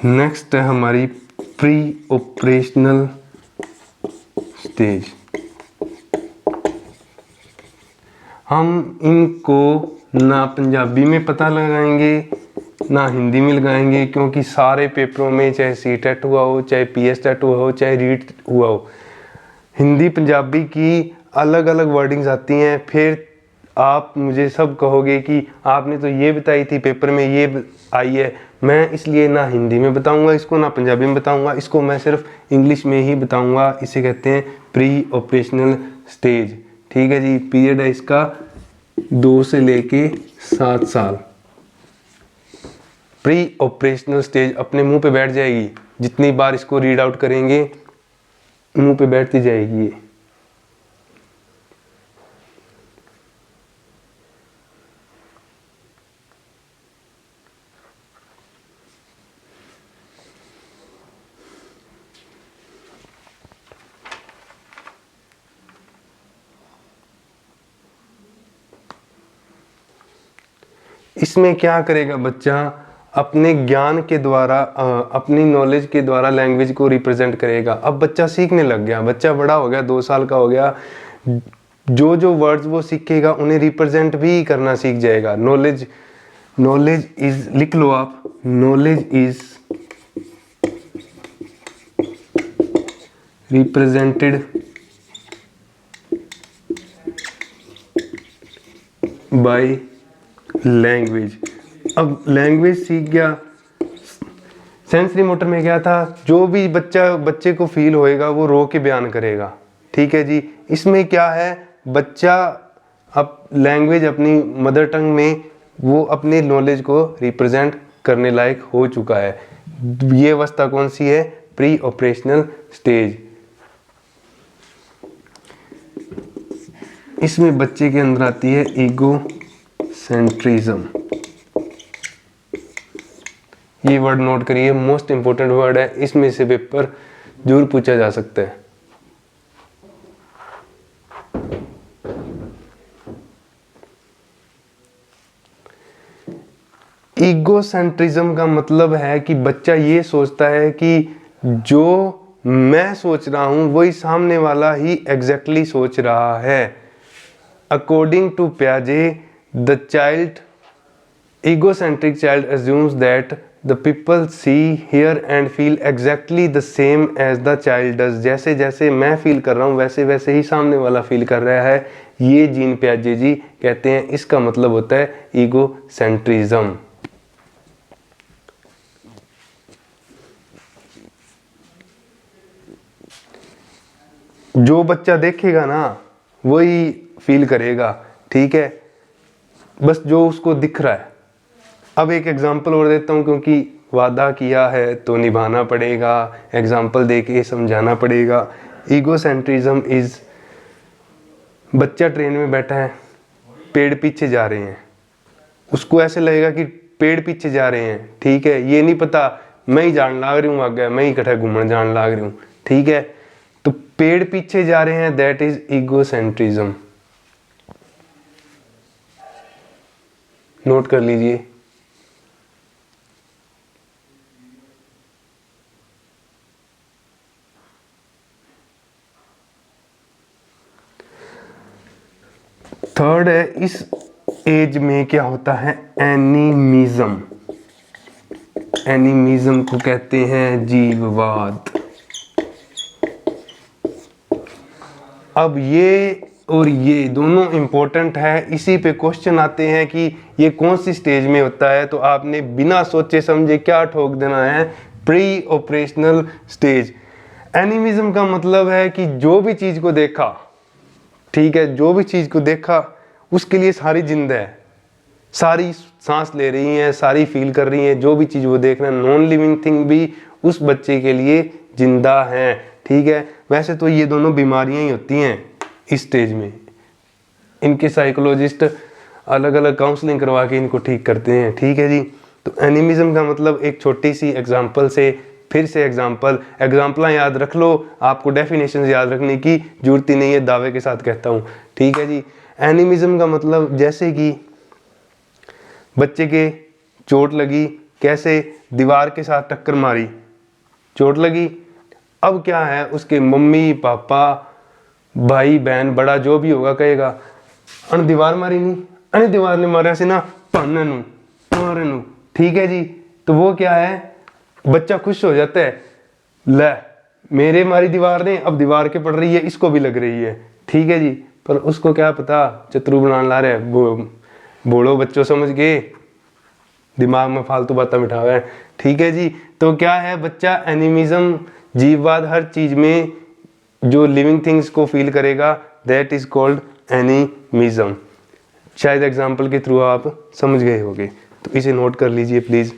नेक्स्ट है हमारी प्री ऑपरेशनल स्टेज। हम इनको ना पंजाबी में पता लगाएंगे ना हिंदी में लगाएंगे, क्योंकि सारे पेपरों में चाहे CTET हुआ हो, चाहे PS टेट हुआ हो, चाहे रीट हुआ हो, हिंदी पंजाबी की अलग अलग वर्डिंग्स आती हैं। फिर आप मुझे सब कहोगे कि आपने तो ये बताई थी पेपर में, ये आई है। मैं इसलिए ना हिंदी में बताऊंगा इसको, ना पंजाबी में बताऊंगा इसको, मैं सिर्फ इंग्लिश में ही बताऊंगा। इसे कहते हैं प्री ऑपरेशनल स्टेज, ठीक है जी। पीरियड है इसका 2 से लेके 7 साल। प्री ऑपरेशनल स्टेज अपने मुंह पे बैठ जाएगी, जितनी बार इसको रीड आउट करेंगे मुंह पे बैठती जाएगी ये। इसमें क्या करेगा बच्चा? अपने ज्ञान के द्वारा, अपनी नॉलेज के द्वारा लैंग्वेज को रिप्रेजेंट करेगा। अब बच्चा सीखने लग गया, बच्चा बड़ा हो गया, 2 साल का हो गया, जो जो वर्ड्स वो सीखेगा उन्हें रिप्रेजेंट भी करना सीख जाएगा। नॉलेज, नॉलेज इज, लिख लो आप, knowledge is represented by language. अब लैंग्वेज सीख गया, सेंसरी मोटर में क्या था, जो भी बच्चे को फील होएगा वो रो के बयान करेगा। ठीक है जी। इसमें क्या है, बच्चा अब लैंग्वेज अपनी मदर टंग में वो अपने नॉलेज को रिप्रेजेंट करने लायक हो चुका है। ये अवस्था कौन सी है, प्री ऑपरेशनल स्टेज। इसमें बच्चे के अंदर आती है ईगो सेंट्रिज्म। ये वर्ड नोट करिए, मोस्ट इंपोर्टेंट वर्ड है, इसमें से पेपर जरूर पूछा जा सकता है। ईगोसेंट्रिज्म का मतलब है कि बच्चा ये सोचता है कि जो मैं सोच रहा हूं वही सामने वाला ही एग्जैक्टली सोच रहा है। अकॉर्डिंग टू प्याजे, the child egocentric child assumes that the people see, hear and feel exactly the same as the child does। जैसे जैसे मैं फील कर रहा हूँ वैसे वैसे ही सामने वाला फील कर रहा है। ये जीन प्याजे जी कहते हैं, इसका मतलब होता है ईगोसेंट्रिज्म। जो बच्चा देखेगा ना वही फील करेगा। ठीक है, बस जो उसको दिख रहा है। अब एक एग्जांपल और देता हूँ, क्योंकि वादा किया है तो निभाना पड़ेगा, एग्जांपल दे के समझाना पड़ेगा। ईगोसेंट्रिज्म इज, बच्चा ट्रेन में बैठा है, पेड़ पीछे जा रहे हैं, उसको ऐसे लगेगा कि पेड़ पीछे जा रहे हैं। ठीक है, ये नहीं पता मैं ही जान लाग रही हूँ आगे, मैं ही इकट्ठा घूमने जान लाग रही हूँ। ठीक है, तो पेड़ पीछे जा रहे हैं, दैट इज ईगोसेंट्रिज्म। नोट कर लीजिए। थर्ड है, इस एज में क्या होता है, एनिमिज्म। एनिमिज्म को कहते हैं जीववाद। अब ये और ये दोनों इंपॉर्टेंट है, इसी पे क्वेश्चन आते हैं कि ये कौन सी स्टेज में होता है, तो आपने बिना सोचे समझे क्या ठोक देना है, प्री ऑपरेशनल स्टेज। एनिमिज्म का मतलब है कि जो भी चीज को देखा, ठीक है, जो भी चीज को देखा उसके लिए सारी जिंदा है, सारी सांस ले रही हैं, सारी फील कर रही हैं, जो भी चीज वो देख रहे हैं, नॉन लिविंग थिंग भी उस बच्चे के लिए जिंदा है। ठीक है, वैसे तो ये दोनों बीमारियां ही होती हैं इस स्टेज में, इनके साइकोलॉजिस्ट अलग अलग काउंसलिंग करवा के इनको ठीक करते हैं। ठीक है जी। तो एनिमिज्म का मतलब एक छोटी सी एग्जांपल से, फिर से एग्जाम्पल याद रख लो, आपको डेफिनेशन याद रखने की जरूरत ही नहीं है, दावे के साथ कहता हूँ। ठीक है जी। एनिमिज्म का मतलब जैसे कि बच्चे के चोट लगी, कैसे, दीवार के साथ टक्कर मारी, चोट लगी। अब क्या है, उसके मम्मी पापा भाई बहन बड़ा जो भी होगा कहेगा अन दीवार मारी नहीं, अने दीवार ने मारा से ना पाने नू मारे नू। ठीक है जी। तो वो क्या है, बच्चा खुश हो जाता है, ले मेरे मारी दीवार ने, अब दीवार के पड़ रही है, इसको भी लग रही है। ठीक है जी। पर उसको क्या पता चतुर बनाने ला रहे, वो बोलो बच्चों समझ गए, दिमाग में फालतू बातें बिठावे है। ठीक है जी। तो क्या है, बच्चा एनिमिज्म, जीववाद, हर चीज में जो लिविंग थिंग्स को फील करेगा, दैट इज कॉल्ड एनिमिज्म। शायद एग्जाम्पल के थ्रू आप समझ गए होंगे, तो इसे नोट कर लीजिए प्लीज।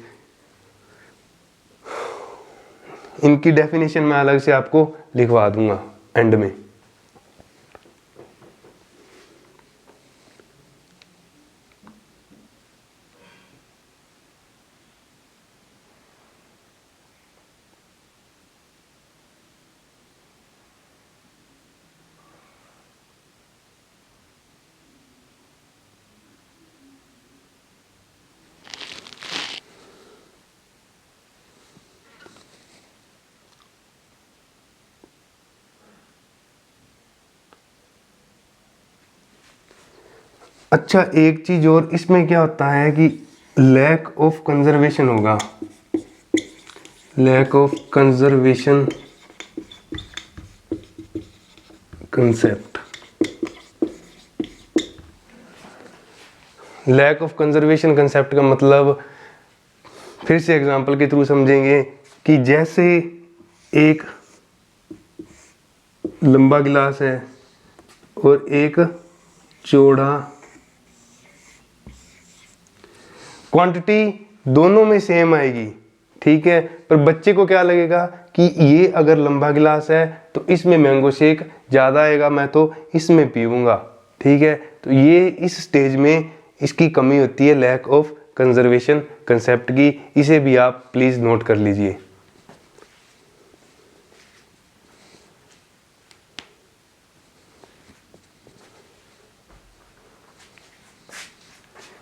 इनकी डेफिनेशन मैं अलग से आपको लिखवा दूंगा एंड में। अच्छा, एक चीज और इसमें क्या होता है कि लैक ऑफ कंजर्वेशन होगा, lack of conservation concept. Lack of conservation concept का मतलब फिर से एग्जांपल के थ्रू समझेंगे कि जैसे एक लंबा गिलास है और एक चौड़ा, क्वांटिटी दोनों में सेम आएगी, ठीक है, पर बच्चे को क्या लगेगा कि ये अगर लंबा गिलास है तो इसमें मैंगो शेक ज़्यादा आएगा, मैं तो इसमें पीऊँगा, ठीक है। तो ये इस स्टेज में इसकी कमी होती है, लैक ऑफ कंजर्वेशन कंसेप्ट की। इसे भी आप प्लीज़ नोट कर लीजिए।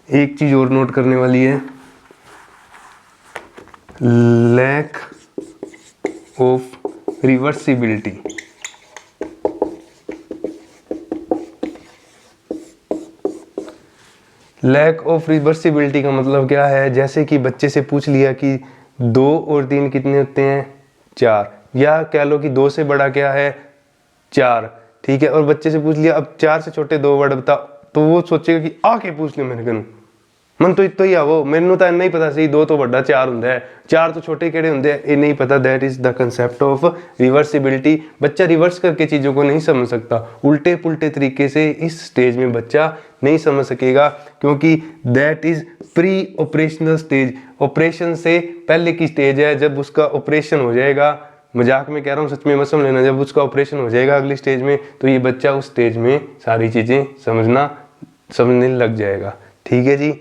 एक चीज और नोट करने वाली है, lack of reversibility. Lack of reversibility का मतलब क्या है, जैसे कि बच्चे से पूछ लिया कि 2 और 3 कितने होते हैं, 4, या कह लो कि 2 से बड़ा क्या है, 4, ठीक है, और बच्चे से पूछ लिया अब 4 से छोटे 2 वर्ड बता, तो वो सोचेगा कि आके पूछ लिया मैंने कहूँ मन तो इतो ही आवो, मैनू तो नहीं पता सी 2 तो बड़ा 4 होंगे है, 4 तो छोटे केड़े होंगे है, ये नहीं पता। That is the concept of reversibility. बच्चा रिवर्स करके चीज़ों को नहीं समझ सकता, उल्टे पुल्टे तरीके से इस स्टेज में बच्चा नहीं समझ सकेगा, क्योंकि that is pre operational stage. Operation से पहले की स्टेज है, जब उसका ऑपरेशन हो जाएगा, मजाक में कह रहा हूँ, सच में मत समझ लेना, जब उसका ऑपरेशन हो जाएगा अगली स्टेज में, तो ये बच्चा उस स्टेज में सारी चीज़ें समझने लग जाएगा, ठीक है जी।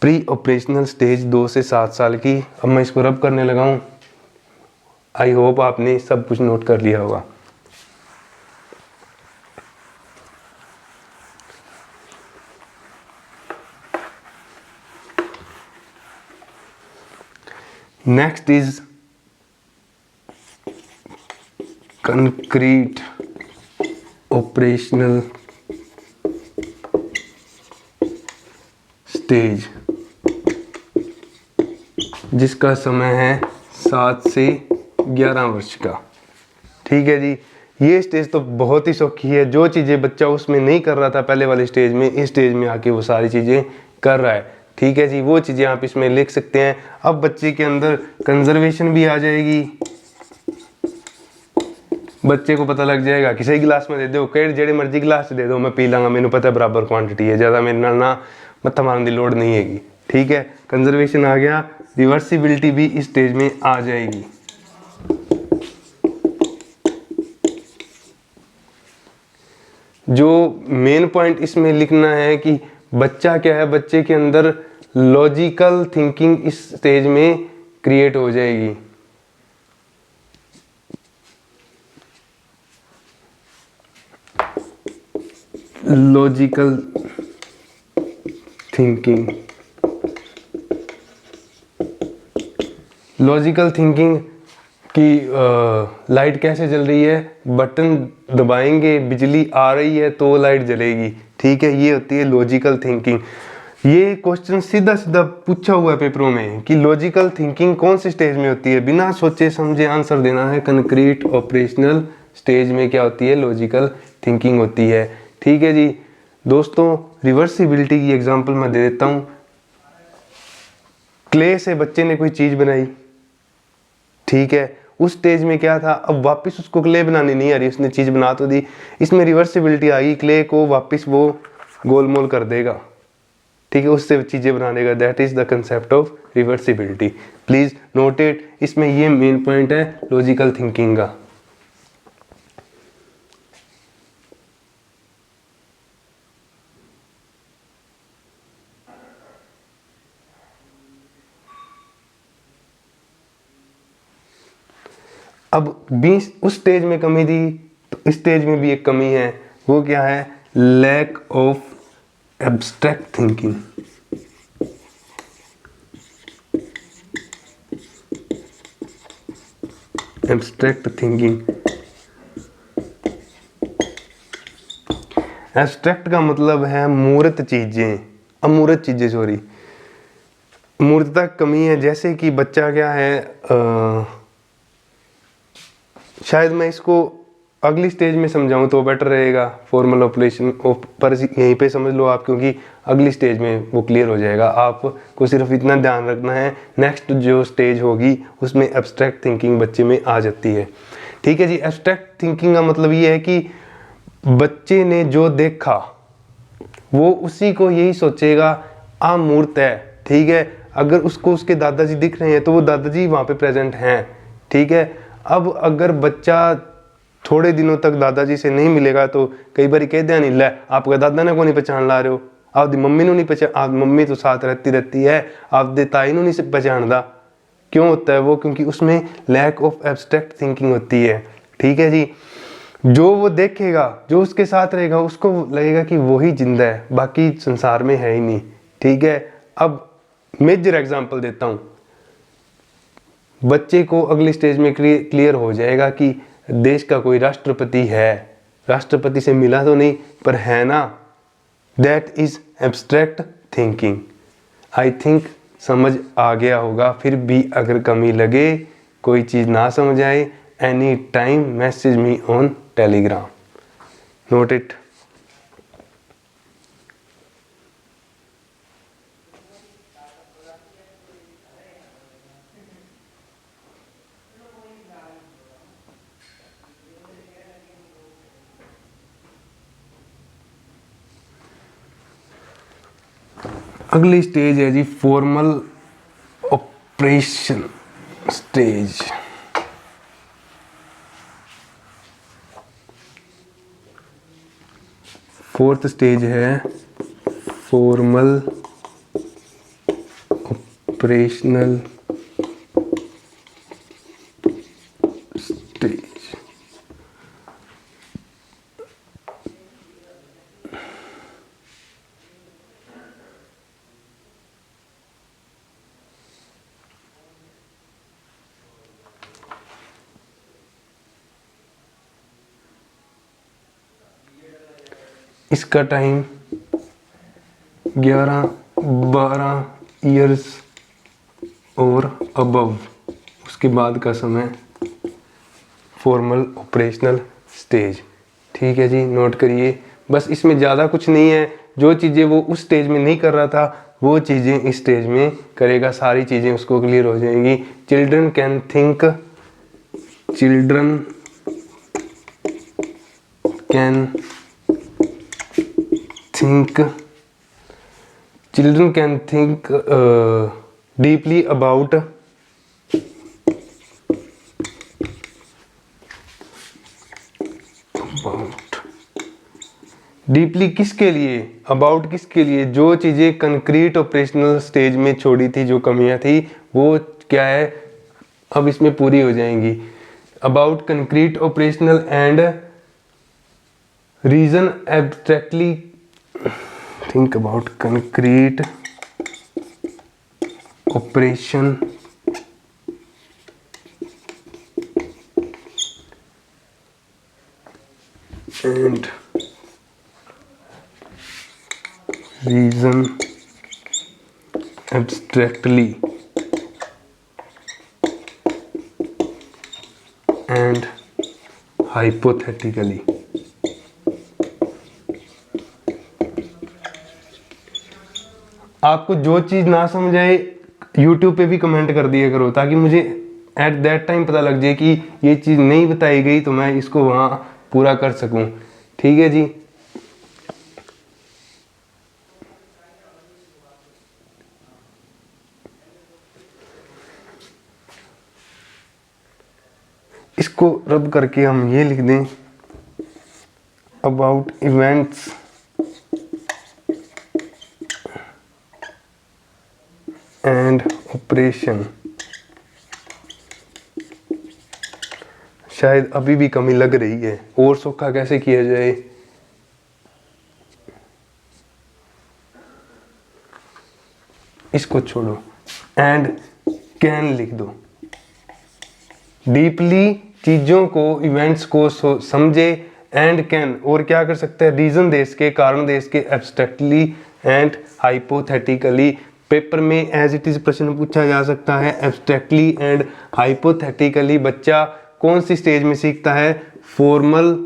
प्री ऑपरेशनल स्टेज 2 से 7 साल की। अब मैं इसको रब करने लगा हूँ, आई होप आपने सब कुछ नोट कर लिया होगा। Next is concrete operational stage, जिसका समय है 7 से 11 वर्ष का, ठीक है जी। ये स्टेज तो बहुत ही सौखी है, जो चीज़ें बच्चा उसमें नहीं कर रहा था पहले वाले स्टेज में, इस स्टेज में आके वो सारी चीज़ें कर रहा है, ठीक है जी। वो चीज़ें आप इसमें लिख सकते हैं। अब बच्चे के अंदर कंजर्वेशन भी आ जाएगी, बच्चे को पता लग जाएगा कि सही गिलास में दे दो, कई जेड़े मर्जी गिलास दे दो, मैं पी लाँगा, मैंने पता है बराबर क्वांटिटी है, ज़्यादा मेरे नाल ना मत्था मारने की लोड़ नहीं हैगी, ठीक है। कंजर्वेशन आ गया, रिवर्सिबिलिटी भी इस स्टेज में आ जाएगी। जो मेन पॉइंट इसमें लिखना है कि बच्चा क्या है, बच्चे के अंदर लॉजिकल थिंकिंग इस स्टेज में क्रिएट हो जाएगी। लॉजिकल थिंकिंग, लॉजिकल थिंकिंग कि लाइट कैसे जल रही है, बटन दबाएंगे बिजली आ रही है तो लाइट जलेगी, ठीक है, ये होती है लॉजिकल थिंकिंग। ये क्वेश्चन सीधा सीधा पूछा हुआ है पेपरों में कि लॉजिकल थिंकिंग कौन सी स्टेज में होती है, बिना सोचे समझे आंसर देना है। कंक्रीट ऑपरेशनल स्टेज में क्या होती है, लॉजिकल थिंकिंग होती है, ठीक है जी। दोस्तों, रिवर्सिबिलिटी की एग्जांपल मैं दे देता हूँ। क्ले से बच्चे ने कोई चीज़ बनाई, ठीक है, उस स्टेज में क्या था, अब वापस उसको क्ले बनानी नहीं आ रही, उसने चीज़ बना तो दी, इसमें रिवर्सिबिलिटी आई, क्ले को वापस वो गोलमोल कर देगा, ठीक है, उससे चीज़ें बनाने का। That is the concept of reversibility. Please note it, इसमें ये मेन पॉइंट है लॉजिकल थिंकिंग का। अब 20 उस स्टेज में कमी थी, तो इस स्टेज में भी एक कमी है, वो क्या है, lack of abstract thinking. Abstract thinking, abstract का मतलब है मूर्त चीज़ें, अमूर्त चीज़ें, सॉरी, मूर्तता कमी है। जैसे कि बच्चा क्या है, शायद मैं इसको अगली स्टेज में समझाऊं तो बेटर रहेगा, फॉर्मल ऑपरेशन पर यहीं पे समझ लो आप, क्योंकि अगली स्टेज में वो क्लियर हो जाएगा। आपको सिर्फ इतना ध्यान रखना है, नेक्स्ट जो स्टेज होगी उसमें एब्स्ट्रैक्ट थिंकिंग बच्चे में आ जाती है। ठीक है जी। एब्स्ट्रैक्ट थिंकिंग का मतलब ये है कि बच्चे ने जो देखा वो उसी को यही सोचेगा अमूर्त है। ठीक है। अगर उसको उसके दादाजी दिख रहे हैं तो वो दादाजी वहाँ पे प्रेजेंट हैं। ठीक है। अब अगर बच्चा थोड़े दिनों तक दादाजी से नहीं मिलेगा तो कई बार कहते हैं, नहीं ले आपका दादा ने को नहीं पहचान ला रहे हो, आपकी मम्मी ने नहीं पहचान, आप मम्मी तो साथ रहती है, आपके ताई ने नहीं पहचानदा। क्यों होता है वो? क्योंकि उसमें लैक ऑफ एब्स्ट्रैक्ट थिंकिंग होती है। ठीक है जी। जो वो देखेगा, जो उसके साथ रहेगा, उसको लगेगा कि वो ही जिंदा है, बाकी संसार में है ही नहीं। ठीक है। अब मेजर एग्जांपल देता हूँ, बच्चे को अगली स्टेज में क्लियर हो जाएगा कि देश का कोई राष्ट्रपति है, राष्ट्रपति से मिला तो नहीं पर है ना, that is abstract thinking. I think समझ आ गया होगा। फिर भी अगर कमी लगे, कोई चीज़ ना समझ आए, any time message me on Telegram, note it. अगली स्टेज है जी formal operation stage. Fourth stage है फॉर्मल ऑपरेशनल स्टेज। इसका टाइम 11-12 ईयर्स और अबव, उसके बाद का समय फॉर्मल ऑपरेशनल स्टेज। ठीक है जी। नोट करिए, बस इसमें ज़्यादा कुछ नहीं है। जो चीज़ें वो उस स्टेज में नहीं कर रहा था वो चीज़ें इस स्टेज में करेगा, सारी चीज़ें उसको क्लियर हो जाएंगी। Children can think, children can think, children can think deeply about deeply किसके लिए, अबाउट किसके लिए? जो चीज़ें कंक्रीट ऑपरेशनल स्टेज में छोड़ी थी, जो कमियां थी, वो क्या है अब इसमें पूरी हो जाएंगी। About concrete operational and reason abstractly, think about concrete operation and reason abstractly and hypothetically। आपको जो चीज़ ना समझ आए YouTube पे भी कमेंट कर दिया करो, ताकि मुझे एट दैट टाइम पता लग जाए कि ये चीज़ नहीं बताई गई, तो मैं इसको वहाँ पूरा कर सकूँ। ठीक है जी। इसको रब करके हम ये लिख दें, अबाउट इवेंट्स एंड ऑपरेशन। शायद अभी भी कमी लग रही है, और सौखा कैसे किया जाए। इसको छोड़ो, एंड कैन लिख दो। डीपली चीज़ों को, इवेंट्स को समझे एंड कैन, और क्या कर सकता है, रीजन दे इसके, कारण दे इसके, एब्स्ट्रैक्टली एंड हाइपोथेटिकली। पेपर में एज इट इज प्रश्न पूछा जा सकता है। एब्स्ट्रैक्टली एंड हाइपोथेटिकली बच्चा कौन सी स्टेज में सीखता है, फॉर्मल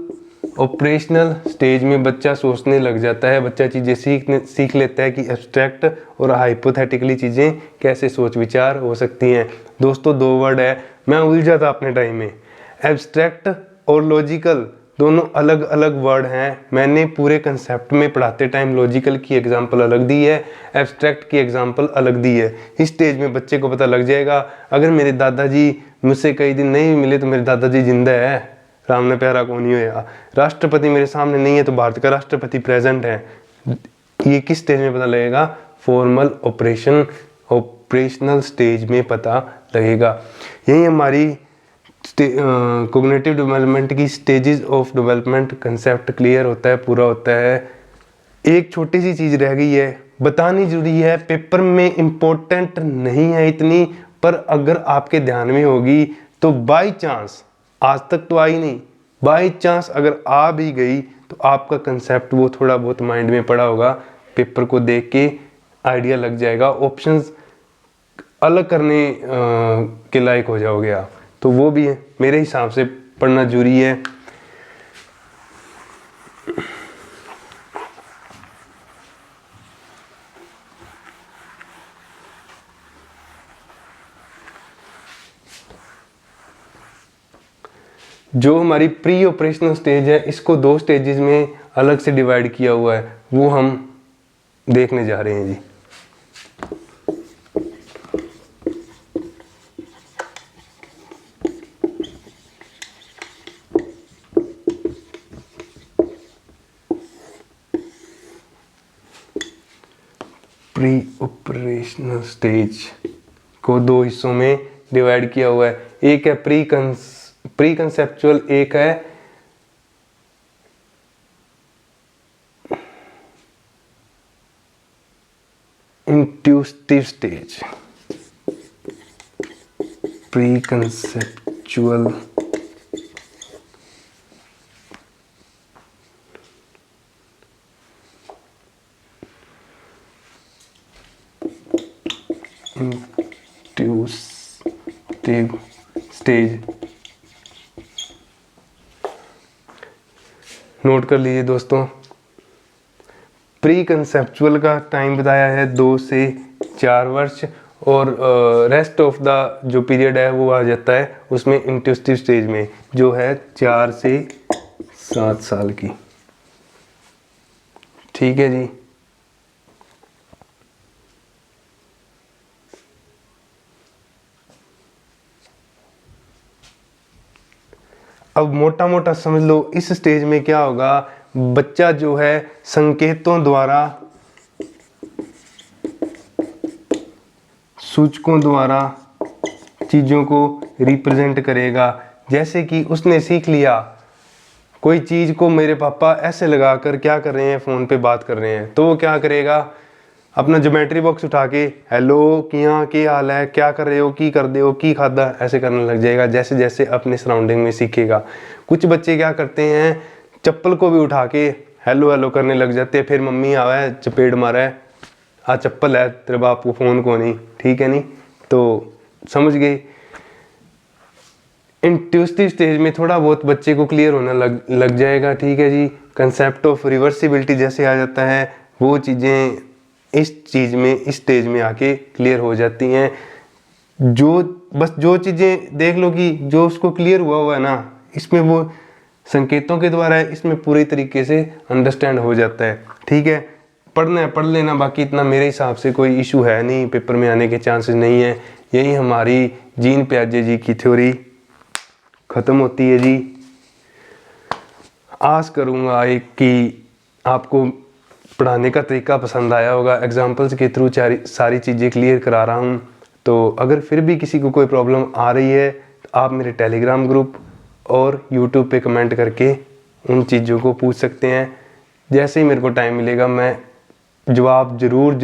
ऑपरेशनल स्टेज में बच्चा सोचने लग जाता है। बच्चा चीज़ें सीख लेता है कि एब्स्ट्रैक्ट और हाइपोथेटिकली चीज़ें कैसे सोच विचार हो सकती हैं। दोस्तों 2 वर्ड है, मैं उलझा था अपने टाइम में। एब्स्ट्रैक्ट और लॉजिकल दोनों अलग अलग वर्ड हैं। मैंने पूरे कंसेप्ट में पढ़ाते टाइम लॉजिकल की एग्जांपल अलग दी है, एब्स्ट्रैक्ट की एग्जांपल अलग दी है। इस स्टेज में बच्चे को पता लग जाएगा। अगर मेरे दादाजी मुझसे कई दिन नहीं मिले तो मेरे दादाजी जिंदा है, राम ने प्यारा कौन ही होया। राष्ट्रपति मेरे सामने नहीं है तो भारत का राष्ट्रपति प्रेजेंट है। ये किस स्टेज में पता लगेगा, फॉर्मल ऑपरेशनल स्टेज में पता लगेगा। यही हमारी कोग्निटिव डेवलपमेंट की stages of development concept clear होता है, पूरा होता है। एक छोटी सी चीज़ रह गई है, बतानी जरूरी है, पेपर में इम्पोर्टेंट नहीं है इतनी, पर अगर आपके ध्यान में होगी तो बाई चांस, आज तक तो आई नहीं, बाई चांस अगर आ भी गई तो आपका कंसेप्ट वो थोड़ा बहुत माइंड में पड़ा होगा, पेपर को देख के आइडिया लग जाएगा, ऑप्शंस अलग करने के लायक हो जाओगे आप। तो वो भी है, मेरे हिसाब से पढ़ना जरूरी है। जो हमारी प्री ऑपरेशनल स्टेज है, इसको 2 स्टेजेस में अलग से डिवाइड किया हुआ है, वो हम देखने जा रहे हैं जी। प्री ऑपरेशनल स्टेज को 2 हिस्सों में डिवाइड किया हुआ है। एक है प्री कंसेप्चुअल, एक है intuitive stage. Pre conceptual intuitive stage, note कर लीजिए दोस्तों। प्री कंसेप्चुअल का टाइम बताया है 2 से 4 वर्ष, और रेस्ट ऑफ द जो पीरियड है वो आ जाता है उसमें इंट्यूटिव स्टेज में, जो है 4 से 7 साल की। ठीक है जी। अब मोटा मोटा समझ लो, इस स्टेज में क्या होगा, बच्चा जो है संकेतों द्वारा, सूचकों द्वारा चीज़ों को रिप्रेजेंट करेगा। जैसे कि उसने सीख लिया कोई चीज़ को, मेरे पापा ऐसे लगाकर क्या कर रहे हैं, फ़ोन पे बात कर रहे हैं, तो वो क्या करेगा, अपना ज्योमेट्री बॉक्स उठा के हेलो किया, क्या हाल है, क्या कर रहे हो, की कर दे हो, की खादा, ऐसे करने लग जाएगा जैसे जैसे अपने सराउंडिंग में सीखेगा। कुछ बच्चे क्या करते हैं, चप्पल को भी उठा के हेलो हेलो करने लग जाते हैं, फिर मम्मी आवा है चपेट मारा है, आ चप्पल है तेरे बाप को, फ़ोन को नहीं, ठीक है नहीं, तो समझ गए। इंट्यूटिव स्टेज में थोड़ा बहुत बच्चे को क्लियर होना लग जाएगा। ठीक है जी। कंसेप्ट ऑफ रिवर्सिबिलिटी जैसे आ जाता है, वो चीज़ें इस चीज़ में, इस स्टेज में आके क्लियर हो जाती हैं। जो चीज़ें देख लो कि जो उसको क्लियर हुआ है ना, इसमें वो संकेतों के द्वारा है, इसमें पूरी तरीके से अंडरस्टैंड हो जाता है। ठीक है, पढ़ना है पढ़ लेना, बाकी इतना मेरे हिसाब से कोई इशू है नहीं, पेपर में आने के चांसेस नहीं है। यही हमारी जीन पियाजे जी की थ्योरी ख़त्म होती है जी। आस करूँगा एक कि आपको पढ़ाने का तरीका पसंद आया होगा। एग्जाम्पल्स के थ्रू सारी चीज़ें क्लियर करा रहा हूँ। तो अगर फिर भी किसी को कोई प्रॉब्लम आ रही है तो आप मेरे टेलीग्राम ग्रुप और यूट्यूब पे कमेंट करके उन चीज़ों को पूछ सकते हैं। जैसे ही मेरे को टाइम मिलेगा मैं जवाब ज़रूर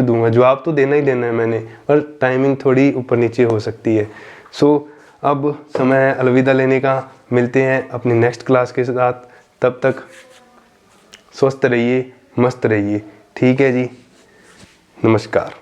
दूंगा। जवाब तो देना ही देना है मैंने, पर टाइमिंग थोड़ी ऊपर नीचे हो सकती है। सो अब समय है अलविदा लेने का। मिलते हैं अपनी नेक्स्ट क्लास के साथ। तब तक स्वस्थ रहिए, मस्त रहिए। ठीक है जी, नमस्कार।